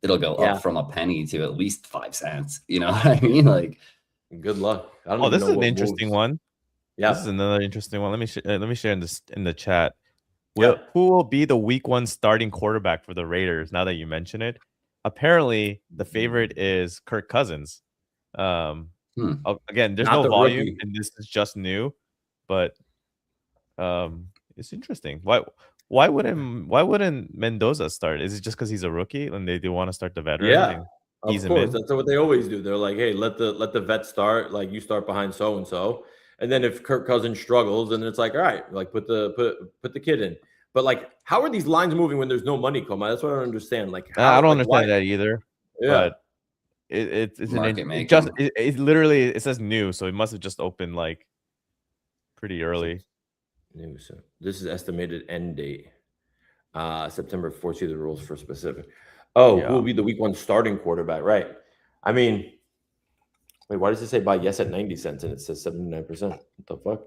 it'll go up from a penny to at least 5 cents. You know what I mean? Like, good luck. I don't Oh, even this know is an what interesting moves. one. Yeah. This is another interesting one. Let me share in this in the chat. Yeah. Who will be the week 1 starting quarterback for the Raiders? Now that you mention it, apparently the favorite is Kirk Cousins. Again, there's Not no the volume, rookie. and this is just new, but it's interesting. Why wouldn't Mendoza start? Is it just because he's a rookie and they do want to start the veteran Yeah. and Of ease him course. in? That's what they always do. They're like, hey, let the vet start. Like you start behind so and so. And then if Kirk Cousins struggles, then it's like, all right, like put the kid in. But like, how are these lines moving when there's no money, Koma? That's what I don't understand. Like I how, don't like why? understand that either, Yeah. but it's Market it just making. it literally it says new, so it must have just opened like pretty early. New. So this is estimated end date. September 4th. See the rules for specific. Oh, who Yeah. will be the week 1 starting quarterback? Right. I mean, wait, why does it say buy yes at 90 cents and it says 79%? What the fuck?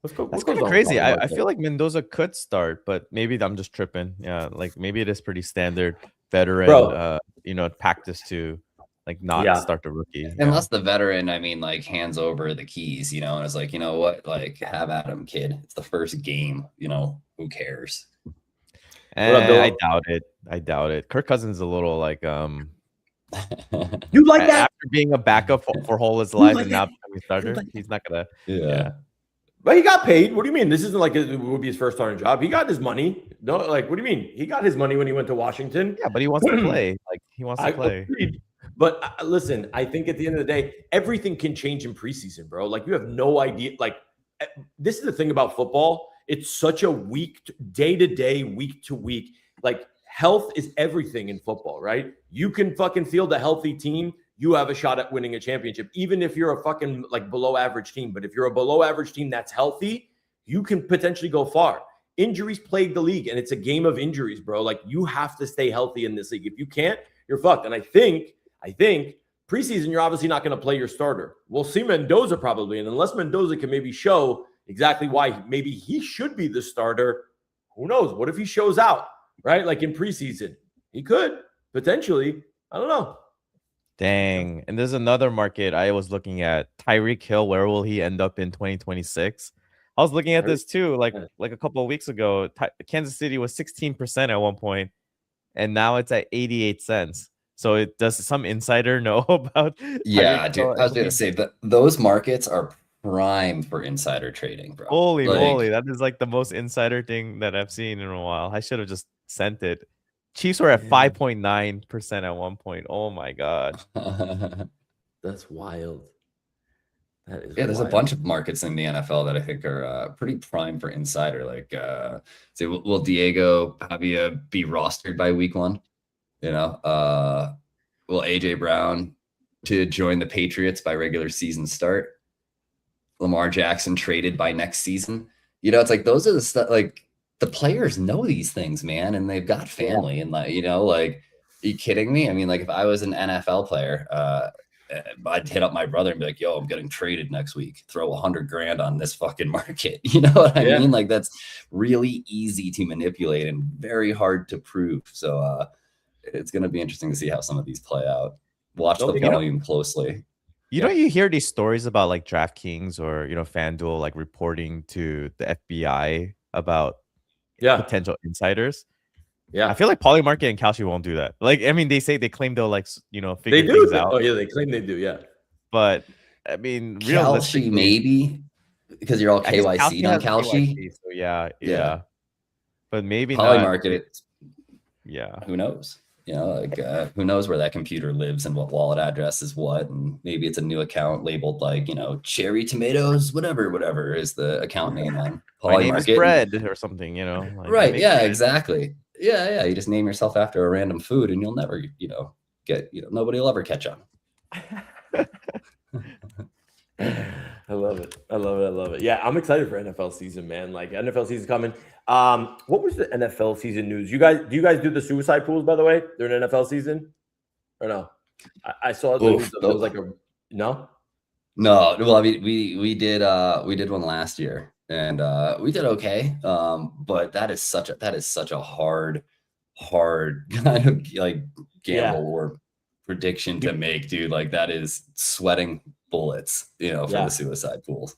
Let's go. That's What goes kind of on with crazy. I Polymarket? feel like Mendoza could start, but maybe I'm just tripping. Yeah, like maybe it is pretty standard veteran, Bro. practice to like not Yeah. start the rookie. Yeah. Unless the veteran, I mean, like hands over the keys, and it's like, you know what, like have at him, kid. It's the first game, who cares? What up, I Bill? doubt it. I doubt it. Kirk Cousins is a little like You like that? after being a backup for whole his You life like and that? now becoming a starter, he's not gonna. Yeah. But he got paid. What do you mean? This isn't like it would be his first starting job. He got his money. No, like, what do you mean? He got his money when he went to Washington. Yeah, but he wants to play. Like he wants to I play. agreed. But listen, I think at the end of the day, everything can change in preseason, bro. Like you have no idea. Like this is the thing about football. It's such a day to day, week to week. Like health is everything in football, right? You can fucking field a healthy team. You have a shot at winning a championship, even if you're a fucking like below average team. But if you're a below average team that's healthy, you can potentially go far. Injuries plague the league, and it's a game of injuries, bro. Like you have to stay healthy in this league. If you can't, you're fucked. And I think preseason, you're obviously not going to play your starter. We'll see Mendoza probably. And unless Mendoza can maybe show exactly why maybe he should be the starter, who knows? What if he shows out, right? Like in preseason, he could potentially. I don't know. Dang. And there's another market I was looking at. Tyreek Hill, where will he end up in 2026? I was looking at this too, like a couple of weeks ago. Kansas City was 16% at one point, and now it's at 88 cents. So does some insider know about? Yeah, Tyreek dude. Hill? I was gonna say that those markets are prime for insider trading, bro. Holy Like, moly, that is like the most insider thing that I've seen in a while. I should have just sent it. Chiefs were at 5.9% at one point. Oh my god. That's wild. That is there's a wild. bunch of markets in the NFL that I think are pretty prime for insider. Like, say, will Diego Pavia be rostered by week 1? Will AJ Brown to join the Patriots by regular season start? Lamar Jackson traded by next season? It's like those are the stuff. Like the players know these things, man, and they've got family, and like like, are you kidding me? I mean, like if I was an NFL player, I'd hit up my brother and be like, yo, I'm getting traded next week. Throw $100,000 on this fucking market. You know what I mean? Like that's really easy to manipulate and very hard to prove. So it's going to be interesting to see how some of these play out. Watch the volume closely. You hear these stories about like DraftKings or, FanDuel like reporting to the FBI about potential insiders. Yeah. I feel like Polymarket and Kalshi won't do that. Like, I mean, they claim they'll like, figure things out. Oh yeah, they claim they do. Yeah. But I mean, Kalshi maybe because you're all KYC'd on Kalshi. So yeah. But maybe Polymarket. Yeah. Who knows? Who knows where that computer lives and what wallet address is what, and maybe it's a new account labeled like cherry tomatoes, whatever is the account name on Polymarket. My name is Bread or something, like, right? Yeah, bread. Exactly. Yeah. You just name yourself after a random food, and you'll never, get, nobody will ever catch on. I love it. Yeah, I'm excited for NFL season, man. Like NFL season's coming. What was the NFL season news? Do you guys do the suicide pools, by the way, during NFL season? Or no? I saw the news. It was like no. Well, I mean, we did one last year, and we did okay. But that is such a hard kind of like gamble or prediction to make, dude. Like that is sweating bullets, you know, for Yeah. the suicide pools.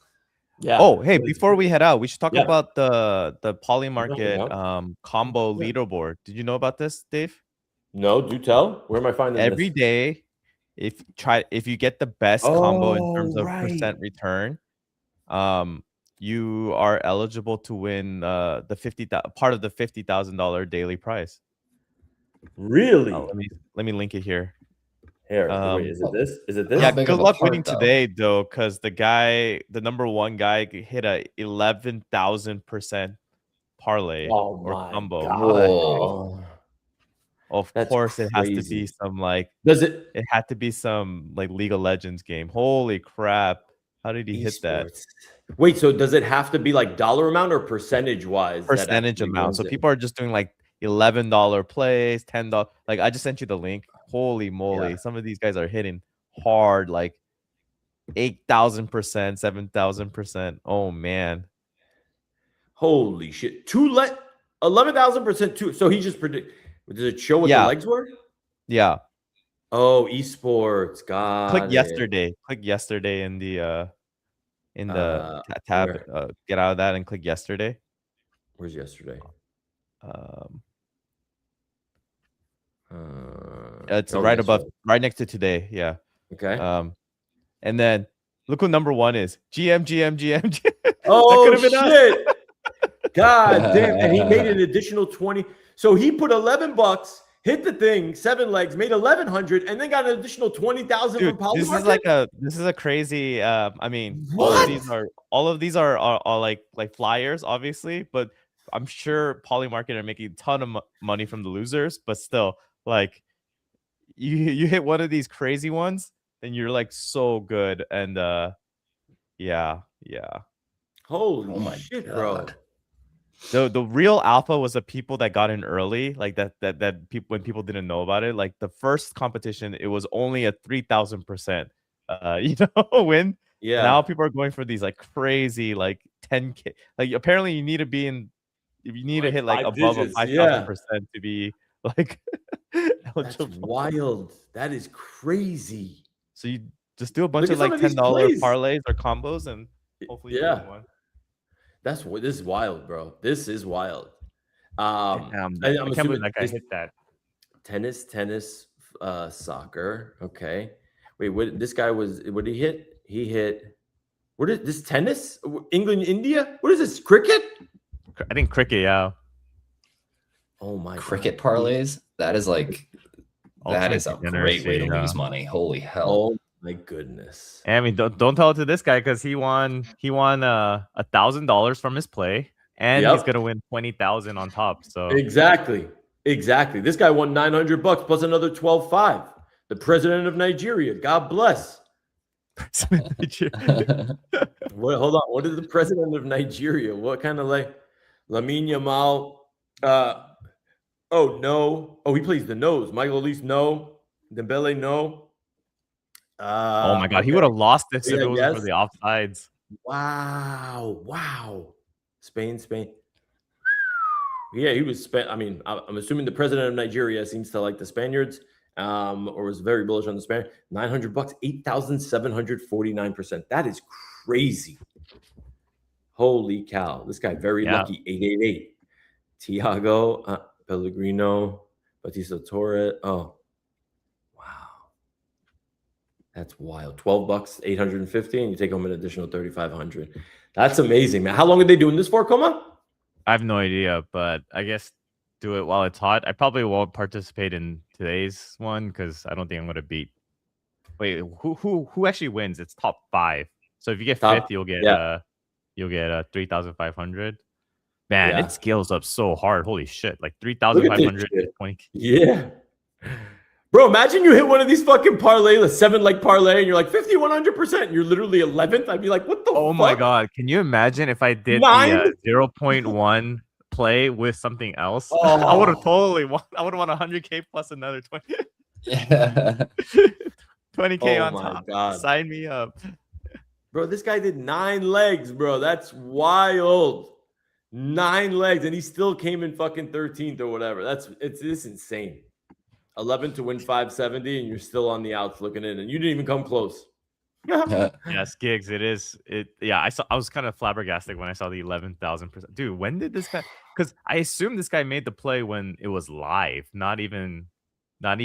Yeah. Oh, hey, That is before we crazy. head out, we should talk Yeah. about the Poly Market Yeah. combo Yeah. leaderboard. Did you know about this, Dave? No, do tell. Where am I finding Every this? day, if you get the best combo in terms of percent return, you are eligible to win part of the $50,000 daily prize. Really? Let me link it here. Here, wait, is it this? Is it this? Yeah, How big good of a luck part, winning though? today, though, because the number one guy hit a 11,000% parlay Oh or my combo. god. Whoa. Of That's course, it has to be crazy. some like Does it it had to be some like League of Legends game. Holy crap! How did he hit that esports? Wait, so does it have to be like dollar amount or percentage wise that percentage actually amount? wins So it? people are just doing like $11 plays, $10. Like I just sent you the link. Holy moly! Yeah. Some of these guys are hitting hard, like 8,000%, 7,000%. Oh man. Holy shit. 11,000% two. So he just predict. Does it show what the Yeah. legs were? Yeah. Oh, esports. Got Click it. yesterday. Click yesterday in the tab. Where? Get out of that and click yesterday. Where's yesterday? It's oh, right above, yesterday. right next to today. Yeah. Okay. And then look who number one is. GM. Oh that could have been us. shit. God damn. And he made an additional 20. So he put $11, hit the thing, 7 legs, made 1,100, and then got an additional 20,000 from Dude, Poly this is Market? like this is a crazy I mean What? all of these are like flyers, obviously, but I'm sure Poly Market are making a ton of money from the losers, but still, like you hit one of these crazy ones, then you're like so good. And yeah. Holy Oh my shit, God. bro. The real alpha was the people that got in early, like that people when people didn't know about it. Like the first competition, it was only a 3,000% win. Yeah. Now people are going for these like crazy like 10K. Like apparently you need to be in, you need to Like hit like 5 above digits, a 5,000% to be like That's eligible. wild. That is crazy. So you just do a bunch Look of at some like of these $10 plays. parlays or combos, and hopefully you Yeah. win one. This is wild, bro. This is wild. Damn, I'm I can't believe assuming that guy this hit that. tennis, soccer. Okay. Wait, what this guy was what did he hit? He hit what is this tennis? England, India? What is this? Cricket? I think cricket, yeah. Oh my Cricket God. parlays? That is like that Ultimate is a great degeneracy, way to yeah. lose money. Holy hell. Oh my goodness. I mean, don't tell it to this guy because he won $1,000 from his play, and he's Yep. gonna win 20,000 on top. So Exactly. This guy won $900 plus another 12.5. The president of Nigeria. God bless. Well, hold on. What is the president of Nigeria? What kind of like Lamine Yamal? Oh no. Oh, he plays the nose. Michael Elise, no. Dembele, no. oh my god, he okay. would have lost this if Yeah, it wasn't for yes. the offsides. Wow. Spain. Yeah, he was. I mean, I'm assuming the president of Nigeria seems to like the Spaniards, or was very bullish on the Spaniards. $900, 8,749%. That is crazy. Holy cow! This guy very lucky. 888. Thiago, Pellegrino, Batista Torre. Oh, wow, that's wild. $12, 850, and you take home an additional 3,500. That's amazing, man. How long are they doing this for, Coma? I have no idea, but I guess do it while it's hot. I probably won't participate in today's one because I don't think I'm gonna beat. Wait, who actually wins? It's top 5. So if you get fifth, you'll get 3,500. Man, it scales up so hard. Holy shit! Like 3,520. Yeah. Bro, imagine you hit one of these fucking parlay, the 7-leg parlay, and you're like 5,100%. You're literally 11th. I'd be like, what the fuck? Oh my god! Can you imagine if I did the 0.1 play with something else? I would have totally won. I would have won 100K plus another 20. Yeah. 20K on top. God. Sign me up. Bro, this guy did 9 legs, bro. That's wild. 9 legs, and he still came in fucking 13th or whatever. It's insane. 11 to win 570, and you're still on the outs looking in, and you didn't even come close. Yes, gigs. It is. Yeah, I was kind of flabbergasted when I saw the 11,000%. Dude, when did this guy? Because I assume this guy made the play when it was live, not even like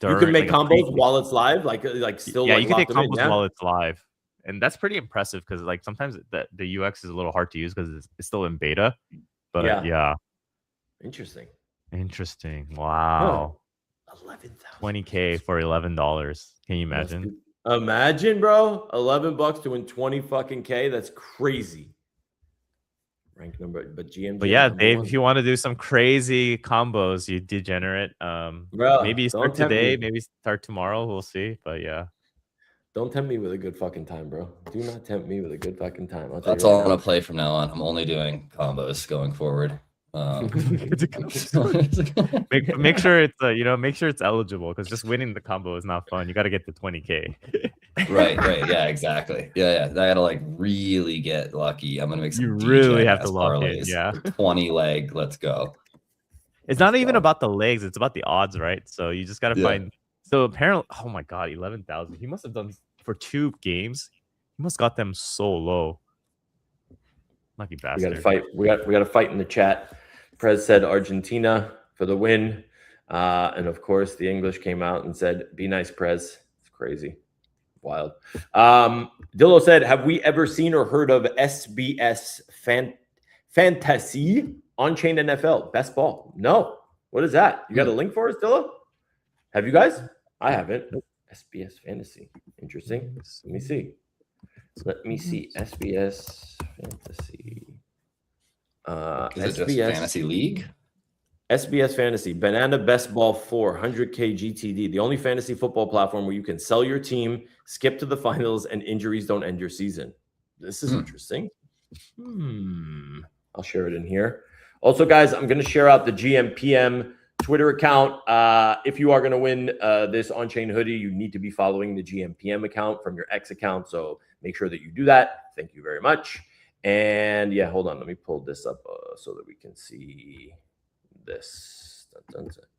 You can during make like a combos preview. while it's live, like still Yeah, like you can lock take them in. combos Yeah. while it's live, and that's pretty impressive because like sometimes the UX is a little hard to use because it's still in beta. But Yeah. yeah, Interesting. interesting. Huh. Wow, 11,000. 20K for $11. Can you Must imagine? be. Imagine, bro, $11 to win 20 fucking K. That's crazy. Rank number, but GMG But yeah, number Dave, one. if you want to do some crazy combos, you degenerate. Bro, Maybe don't start tempt today, me. maybe start tomorrow. We'll see. But yeah, Don't tempt me with a good fucking time, bro. Do not tempt me with a good fucking time. I'll tell That's you right all I'm now. gonna play from now on. I'm only doing combos going forward. make sure it's make sure it's eligible because just winning the combo is not fun. You got to get to 20K. Right. Yeah, exactly. Yeah. I gotta like really get lucky. I'm gonna make some You really have to ass lock in. parlays. Yeah, 20 leg. Let's go. it's not even go. about the legs; it's about the odds, right? So you just got to Yeah. find. So apparently, oh my god, 11,000. He must have done for 2 games. He must got them so low. Lucky We got bastard. to fight. We got to fight in the chat. Prez said Argentina for the win, and of course the English came out and said, "Be nice, Prez." It's crazy, wild. Dillo said, "Have we ever seen or heard of SBS Fantasy on-chain NFL best ball?" No. What is that? You got a link for us, Dillo? Have you guys? I haven't. SBS Fantasy. Interesting. Let me see. SBS Fantasy. Is it just SBS fantasy league? SBS Fantasy, Banana Best Ball 4, 100K GTD, the only fantasy football platform where you can sell your team, skip to the finals, and injuries don't end your season. This is interesting. I'll share it in here. Also, guys, I'm going to share out the gmPM Twitter account. If you are going to win this on-chain hoodie, you need to be following the gmPM account from your X account. So make sure that you do that. Thank you very much. And yeah, hold on. Let me pull this up so that we can see this.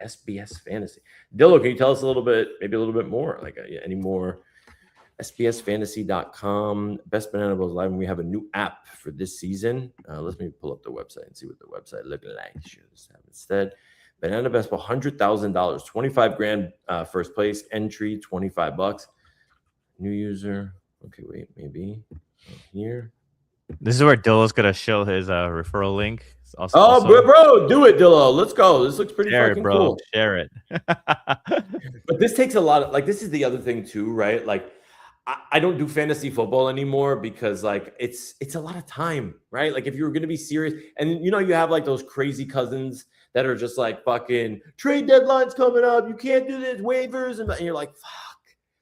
SBS Fantasy. Dillo, can you tell us a little bit, maybe a little bit more, like any more? SBSFantasy.com, Best Banana Balls Live, and we have a new app for this season. Let me pull up the website and see what the website looks like. Should have instead. Banana Best Ball, $100,000, 25 grand first place entry, $25. New user. Okay, wait, maybe here. This is where Dillo's gonna show his referral link. Bro, do it, Dillo. Let's go. This looks pretty fucking bro. cool. Share it. But this takes a lot of, like, this is the other thing too, right? Like, I don't do fantasy football anymore because like it's a lot of time, right? Like if you were gonna be serious, and you have like those crazy cousins that are just like fucking trade deadlines coming up. You can't do this, waivers, and you're like, fuck.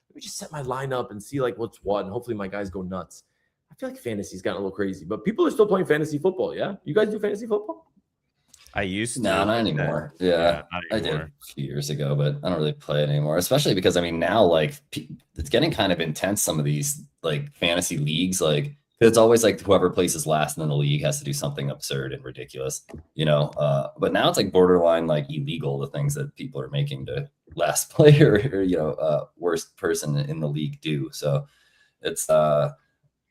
Let me just set my lineup and see like what's what, and hopefully my guys go nuts. I feel like fantasy's gotten a little crazy, but people are still playing fantasy football. Yeah, you guys do fantasy football? I used to. No, not anymore. Yeah, not I did anymore. a few years ago, but I don't really play it anymore. Especially because I mean now like it's getting kind of intense. Some of these like fantasy leagues, like it's always like whoever places last in the league has to do something absurd and ridiculous, But now it's like borderline like illegal the things that people are making to last player or worst person in the league do. So it's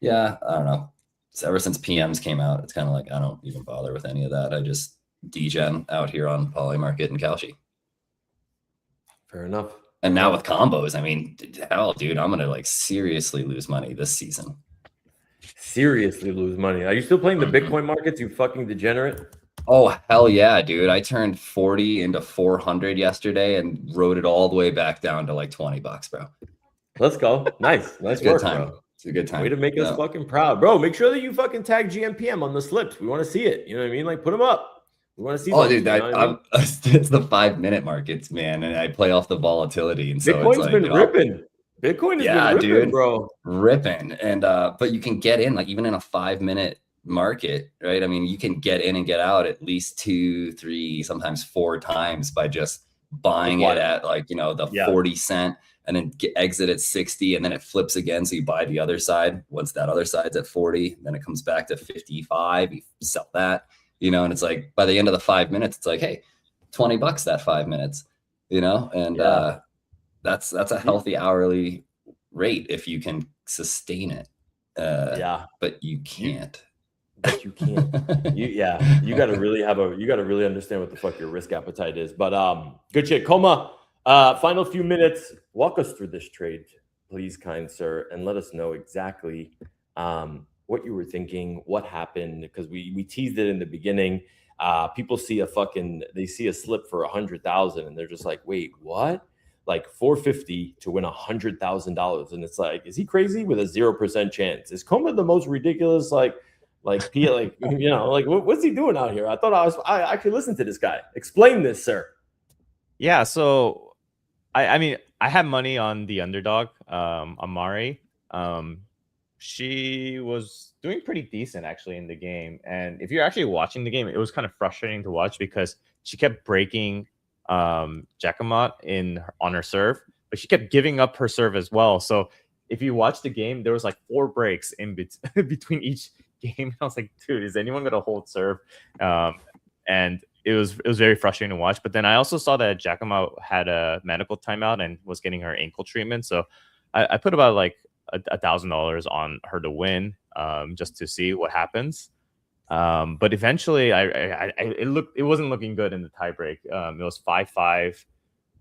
yeah, I don't know. So ever since PMs came out, it's kind of like I don't even bother with any of that. I just degen out here on Polymarket and Kalshi. Fair enough. And now with combos, I mean, hell, dude, I'm gonna like seriously lose money this season. Seriously lose money. Are you still playing the Bitcoin markets, you fucking degenerate? Oh, hell yeah, dude. I turned 40 into 400 yesterday and rode it all the way back down to like $20, bro. Let's go. Nice work, bro. It's a good time. Way to make us fucking proud, bro. Make sure that you fucking tag gmPM on the slips. We want to see it. You know what I mean? Like, put them up. We want to see. Oh, those, dude, it's the 5-minute markets, man, and I play off the volatility, and so Bitcoin's it's like, been ripping. Bitcoin has been ripping, dude, bro. Ripping, and but you can get in like even in a 5-minute market, right? I mean, you can get in and get out at least 2, 3, sometimes 4 times by just buying it at like the 40 cent. And then exit at 60, and then it flips again. So you buy the other side. Once that other side's at 40, then it comes back to 55. You sell that, and it's like by the end of the 5 minutes, it's like, hey, $20 that 5 minutes, and that's a healthy hourly rate if you can sustain it. But you can't. But you can't. You gotta really understand what the fuck your risk appetite is. But good shit. Coma, final few minutes. Walk us through this trade, please, kind sir, and let us know exactly what you were thinking, what happened, because we teased it in the beginning. People see they see a slip for 100,000 and they're just like, wait, what? Like 450 to win $100,000. And it's like, is he crazy with a 0% chance? Is Coma the most ridiculous, what's he doing out here? I actually listened to this guy. Explain this, sir. Yeah, so I mean, I had money on the underdog, Amari. She was doing pretty decent actually in the game. And if you're actually watching the game, it was kind of frustrating to watch because she kept breaking Jacquemot on her serve, but she kept giving up her serve as well. So if you watch the game, there was like 4 breaks in between each game. I was like, dude, is anyone gonna hold serve? And it was very frustrating to watch. But then I also saw that Jacquemot had a medical timeout and was getting her ankle treatment. So I put about like $1,000 on her to win, just to see what happens. But eventually, it wasn't looking good in the tiebreak. It was 5-5.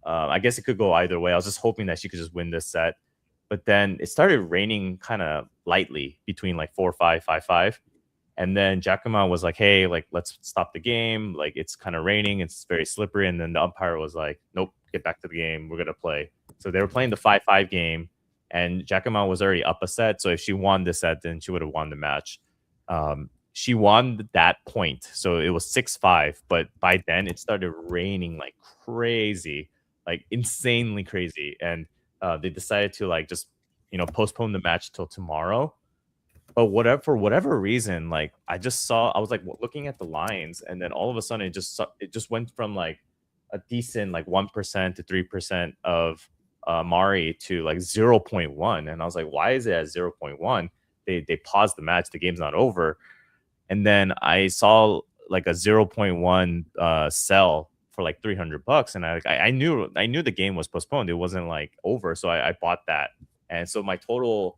I guess it could go either way. I was just hoping that she could just win this set. But then it started raining kind of lightly between like 4-5, 5-5. And then Jacquemot was like, hey, like, let's stop the game. Like, it's kind of raining. It's very slippery. And then the umpire was like, nope, get back to the game. We're going to play. So they were playing the 5-5 game. And Jacquemot was already up a set. So if she won this set, then she would have won the match. She won that point. So it was 6-5. But by then, it started raining like crazy, like insanely crazy. And they decided to like just, postpone the match till tomorrow. But for whatever reason, like I was like looking at the lines, and then all of a sudden it just went from like a decent like 1% to 3% of Mari to like 0.1, and I was like, why is it at 0.1? They paused the match, the game's not over, and then I saw like a 0.1 sell for like $300, and I knew the game was postponed, it wasn't like over, so I bought that, and so my total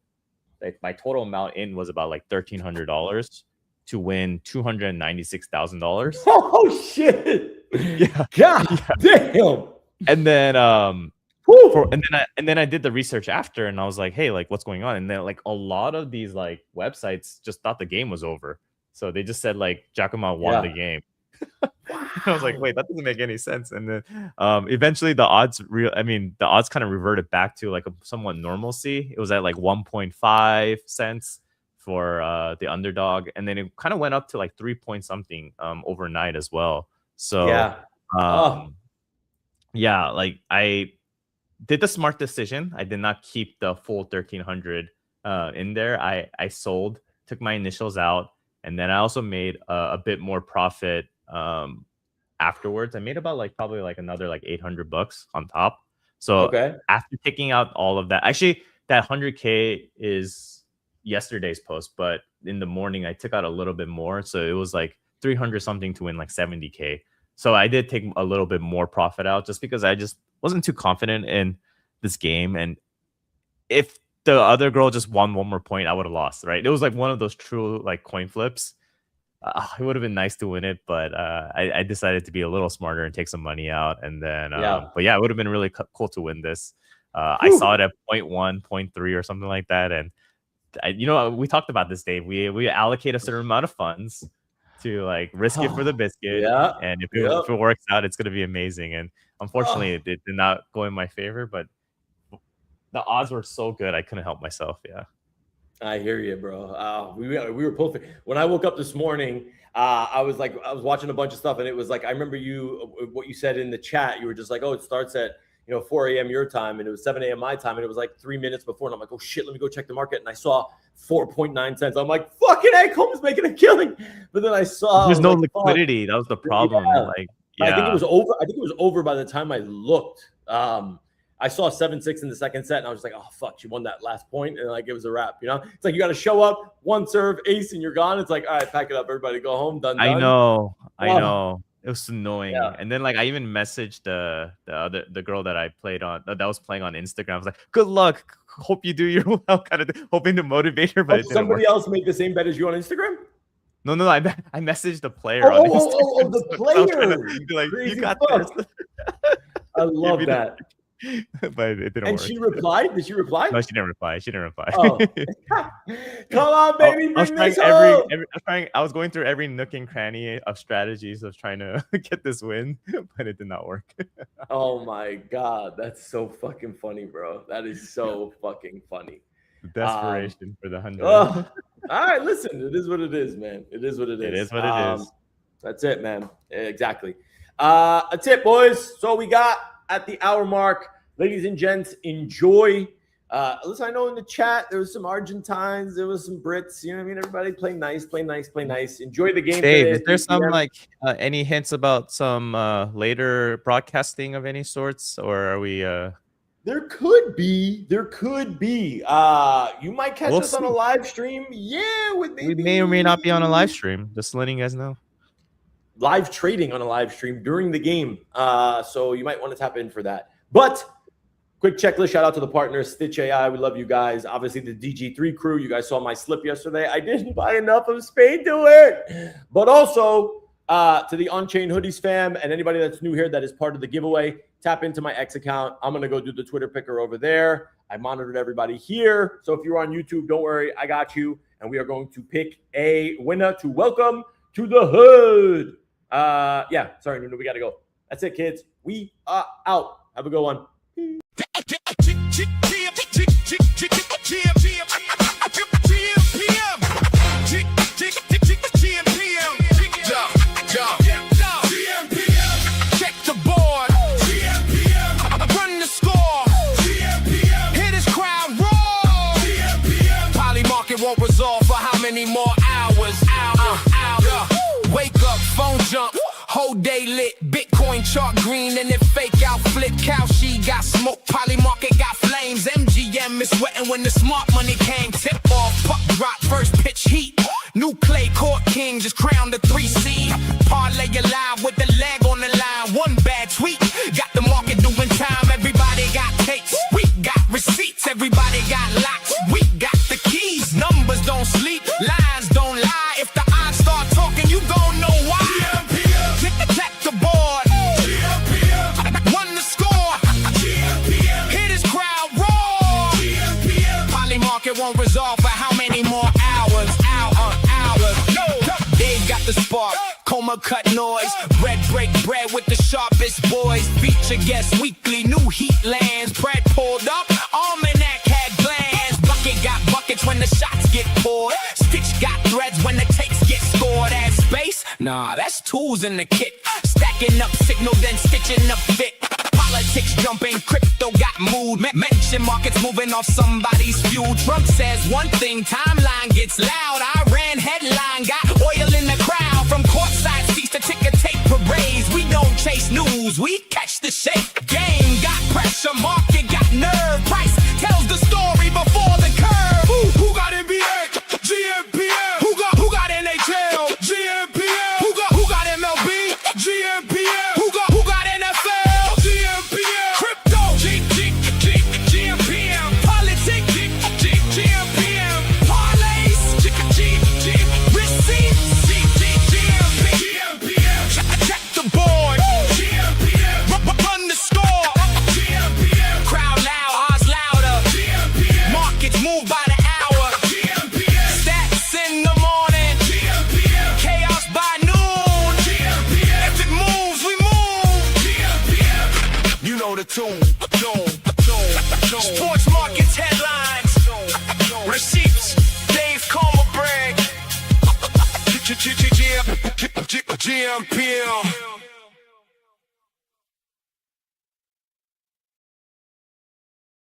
amount in was about like $1,300 to win $296,000. Oh shit! Yeah, God damn. And then and then I did the research after, and I was like, hey, like what's going on? And then like a lot of these like websites just thought the game was over, so they just said like Jacquemot won the game. I was like, wait, that doesn't make any sense. And then eventually the odds kind of reverted back to like a somewhat normalcy. It was at like 1.5 cents for the underdog, and then it kind of went up to like 3 point something overnight as well. So like I did the smart decision. I did not keep the full 1,300 in there. I sold, took my initials out, and then I also made a bit more profit afterwards. I made about like probably like another like $800 on top. So after taking out all of that, actually that 100K is yesterday's post, but in the morning I took out a little bit more, so it was like 300 something to win like 70K. So I did take a little bit more profit out just because I just wasn't too confident in this game, and if the other girl just won one more point, I would have lost, right? It was like one of those true like coin flips. It would have been nice to win it, but I decided to be a little smarter and take some money out. And then, but yeah, it would have been really cool to win this. I saw it at 0.1, 0.3 or something like that. And, we talked about this, Dave. We allocate a certain amount of funds to like risk it for the biscuit. Yeah. And if it works out, it's going to be amazing. And unfortunately, it did not go in my favor, but the odds were so good, I couldn't help myself. Yeah. I hear you, bro. We were both. When I woke up this morning, I was watching a bunch of stuff, and it was like I remember what you said in the chat. You were just like, "Oh, it starts at 4 a.m. your time," and it was 7 a.m. my time, and it was like 3 minutes before, and I'm like, "Oh shit, let me go check the market," and I saw 4.9 cents. I'm like, "Fucking A, Coleman's making a killing," but then I saw there's no liquidity. That was the problem. I think it was over. I think it was over by the time I looked. I saw 7-6 in the second set, and I was just like, oh, fuck, she won that last point, and like it was a wrap, It's like you got to show up, one serve, ace, and you're gone. It's like, all right, pack it up, everybody, go home, done. I know. It was annoying. Yeah. And then like I even messaged the girl that I played on that was playing on Instagram. I was like, "Good luck. Hope you do your well," kind of hoping to motivate her, but it didn't Somebody work. else made the same bet as you on Instagram? No. I messaged the player on Instagram. The So I was trying to player. be like, Crazy "You got fuck. this." I love me that. But it didn't And work. she replied? Did she reply? No, she didn't reply. Oh. Come on, baby, I was bring trying this home. I was going through every nook and cranny of strategies of trying to get this win, but it did not work. Oh my god, that's so fucking funny, bro. That is so fucking funny. Desperation for the 100. All right, listen, it is what it is, man. It is what it is. It is what it is. That's it, man. Exactly. That's it, boys. So we got at the hour mark. Ladies and gents, enjoy. Listen, I know in the chat there was some Argentines, there was some Brits. You know what I mean? Everybody play nice, play nice, play nice. Enjoy the game. Dave, today is at there 8 some p.m. like any hints about some later broadcasting of any sorts, or are we? There could be. You might catch We'll us on a see. live stream. Yeah, with We may or may not be on a live stream. Just letting you guys know. live trading on a live stream during the game. So you might want to tap in for that. But quick checklist. Shout out to the partners, Stitch AI. We love you guys. Obviously, the DG3 crew. You guys saw my slip yesterday. I didn't buy enough of Spain to it. But also to the On-Chain Hoodies fam and anybody that's new here that is part of the giveaway, tap into my X account. I'm going to go do the Twitter picker over there. I monitored everybody here. So if you're on YouTube, don't worry. I got you. And we are going to pick a winner to welcome to the hood. Yeah, sorry, Nuno, we got to go. That's it, kids. We are out. Have a good one. Check the board. Run the score. Hit his crowd roar. Poly market won't resolve for how many more hours? Wake up, phone jump. Whole day lit, Bitcoin chart green and it fake out flip. Cow she got smoke, Poly market got flames. MGM is sweating when the smart money came. Tip off, puck drop, first pitch heat. New clay court king just crowned the 3 seed. Parlay alive with the leg on the line. One bad tweet got the market doing time. Everybody got tapes, we got receipts. Everybody got locks, we got the keys. Numbers don't sleep, lines don't lie. If the odds start talking, you gon' know why. Check the board. Won the score. Hit his crowd roar. Poly market won't resolve for how many more hours? Dave got the spark. Coma cut noise. Bread break bread with the sharpest boys. Feature guest weekly. New heat lands. Bread pulled up. Almanac had glands. Bucket got buckets when the shots get poured. Stitch got threads when the takes get scored. Add space? Nah, that's tools in the kit. Stacking up signal, then stitching up fit. Politics jumping, crypto got mood. Mention markets moving off somebody's fuel. Trump says one thing, timeline gets loud. Iran headline got oil in the crowd. From courtside seats to ticker tape parades. We don't chase news, we catch the shape. Game got pressure, market got nerve. Price tells the story before the curve. Who got NBA? gmPM. Who got NHL? gmPM. Who got MLB? gmPM. Who got NFL? gmPM. Crypto? gmPM. Politics? gmPM. Parlays? Receipts? gmPM. Check the board. gmPM. Run the score. gmPM. Crowd loud, odds louder. gmPM. Markets move by the hour. gmPM. Stats in the morning. gmPM. Chaos by noon. gmPM. If it moves, we move. gmPM. You know the tune. Sports markets headlines. Receipts. Dave Coma brag. gmPM.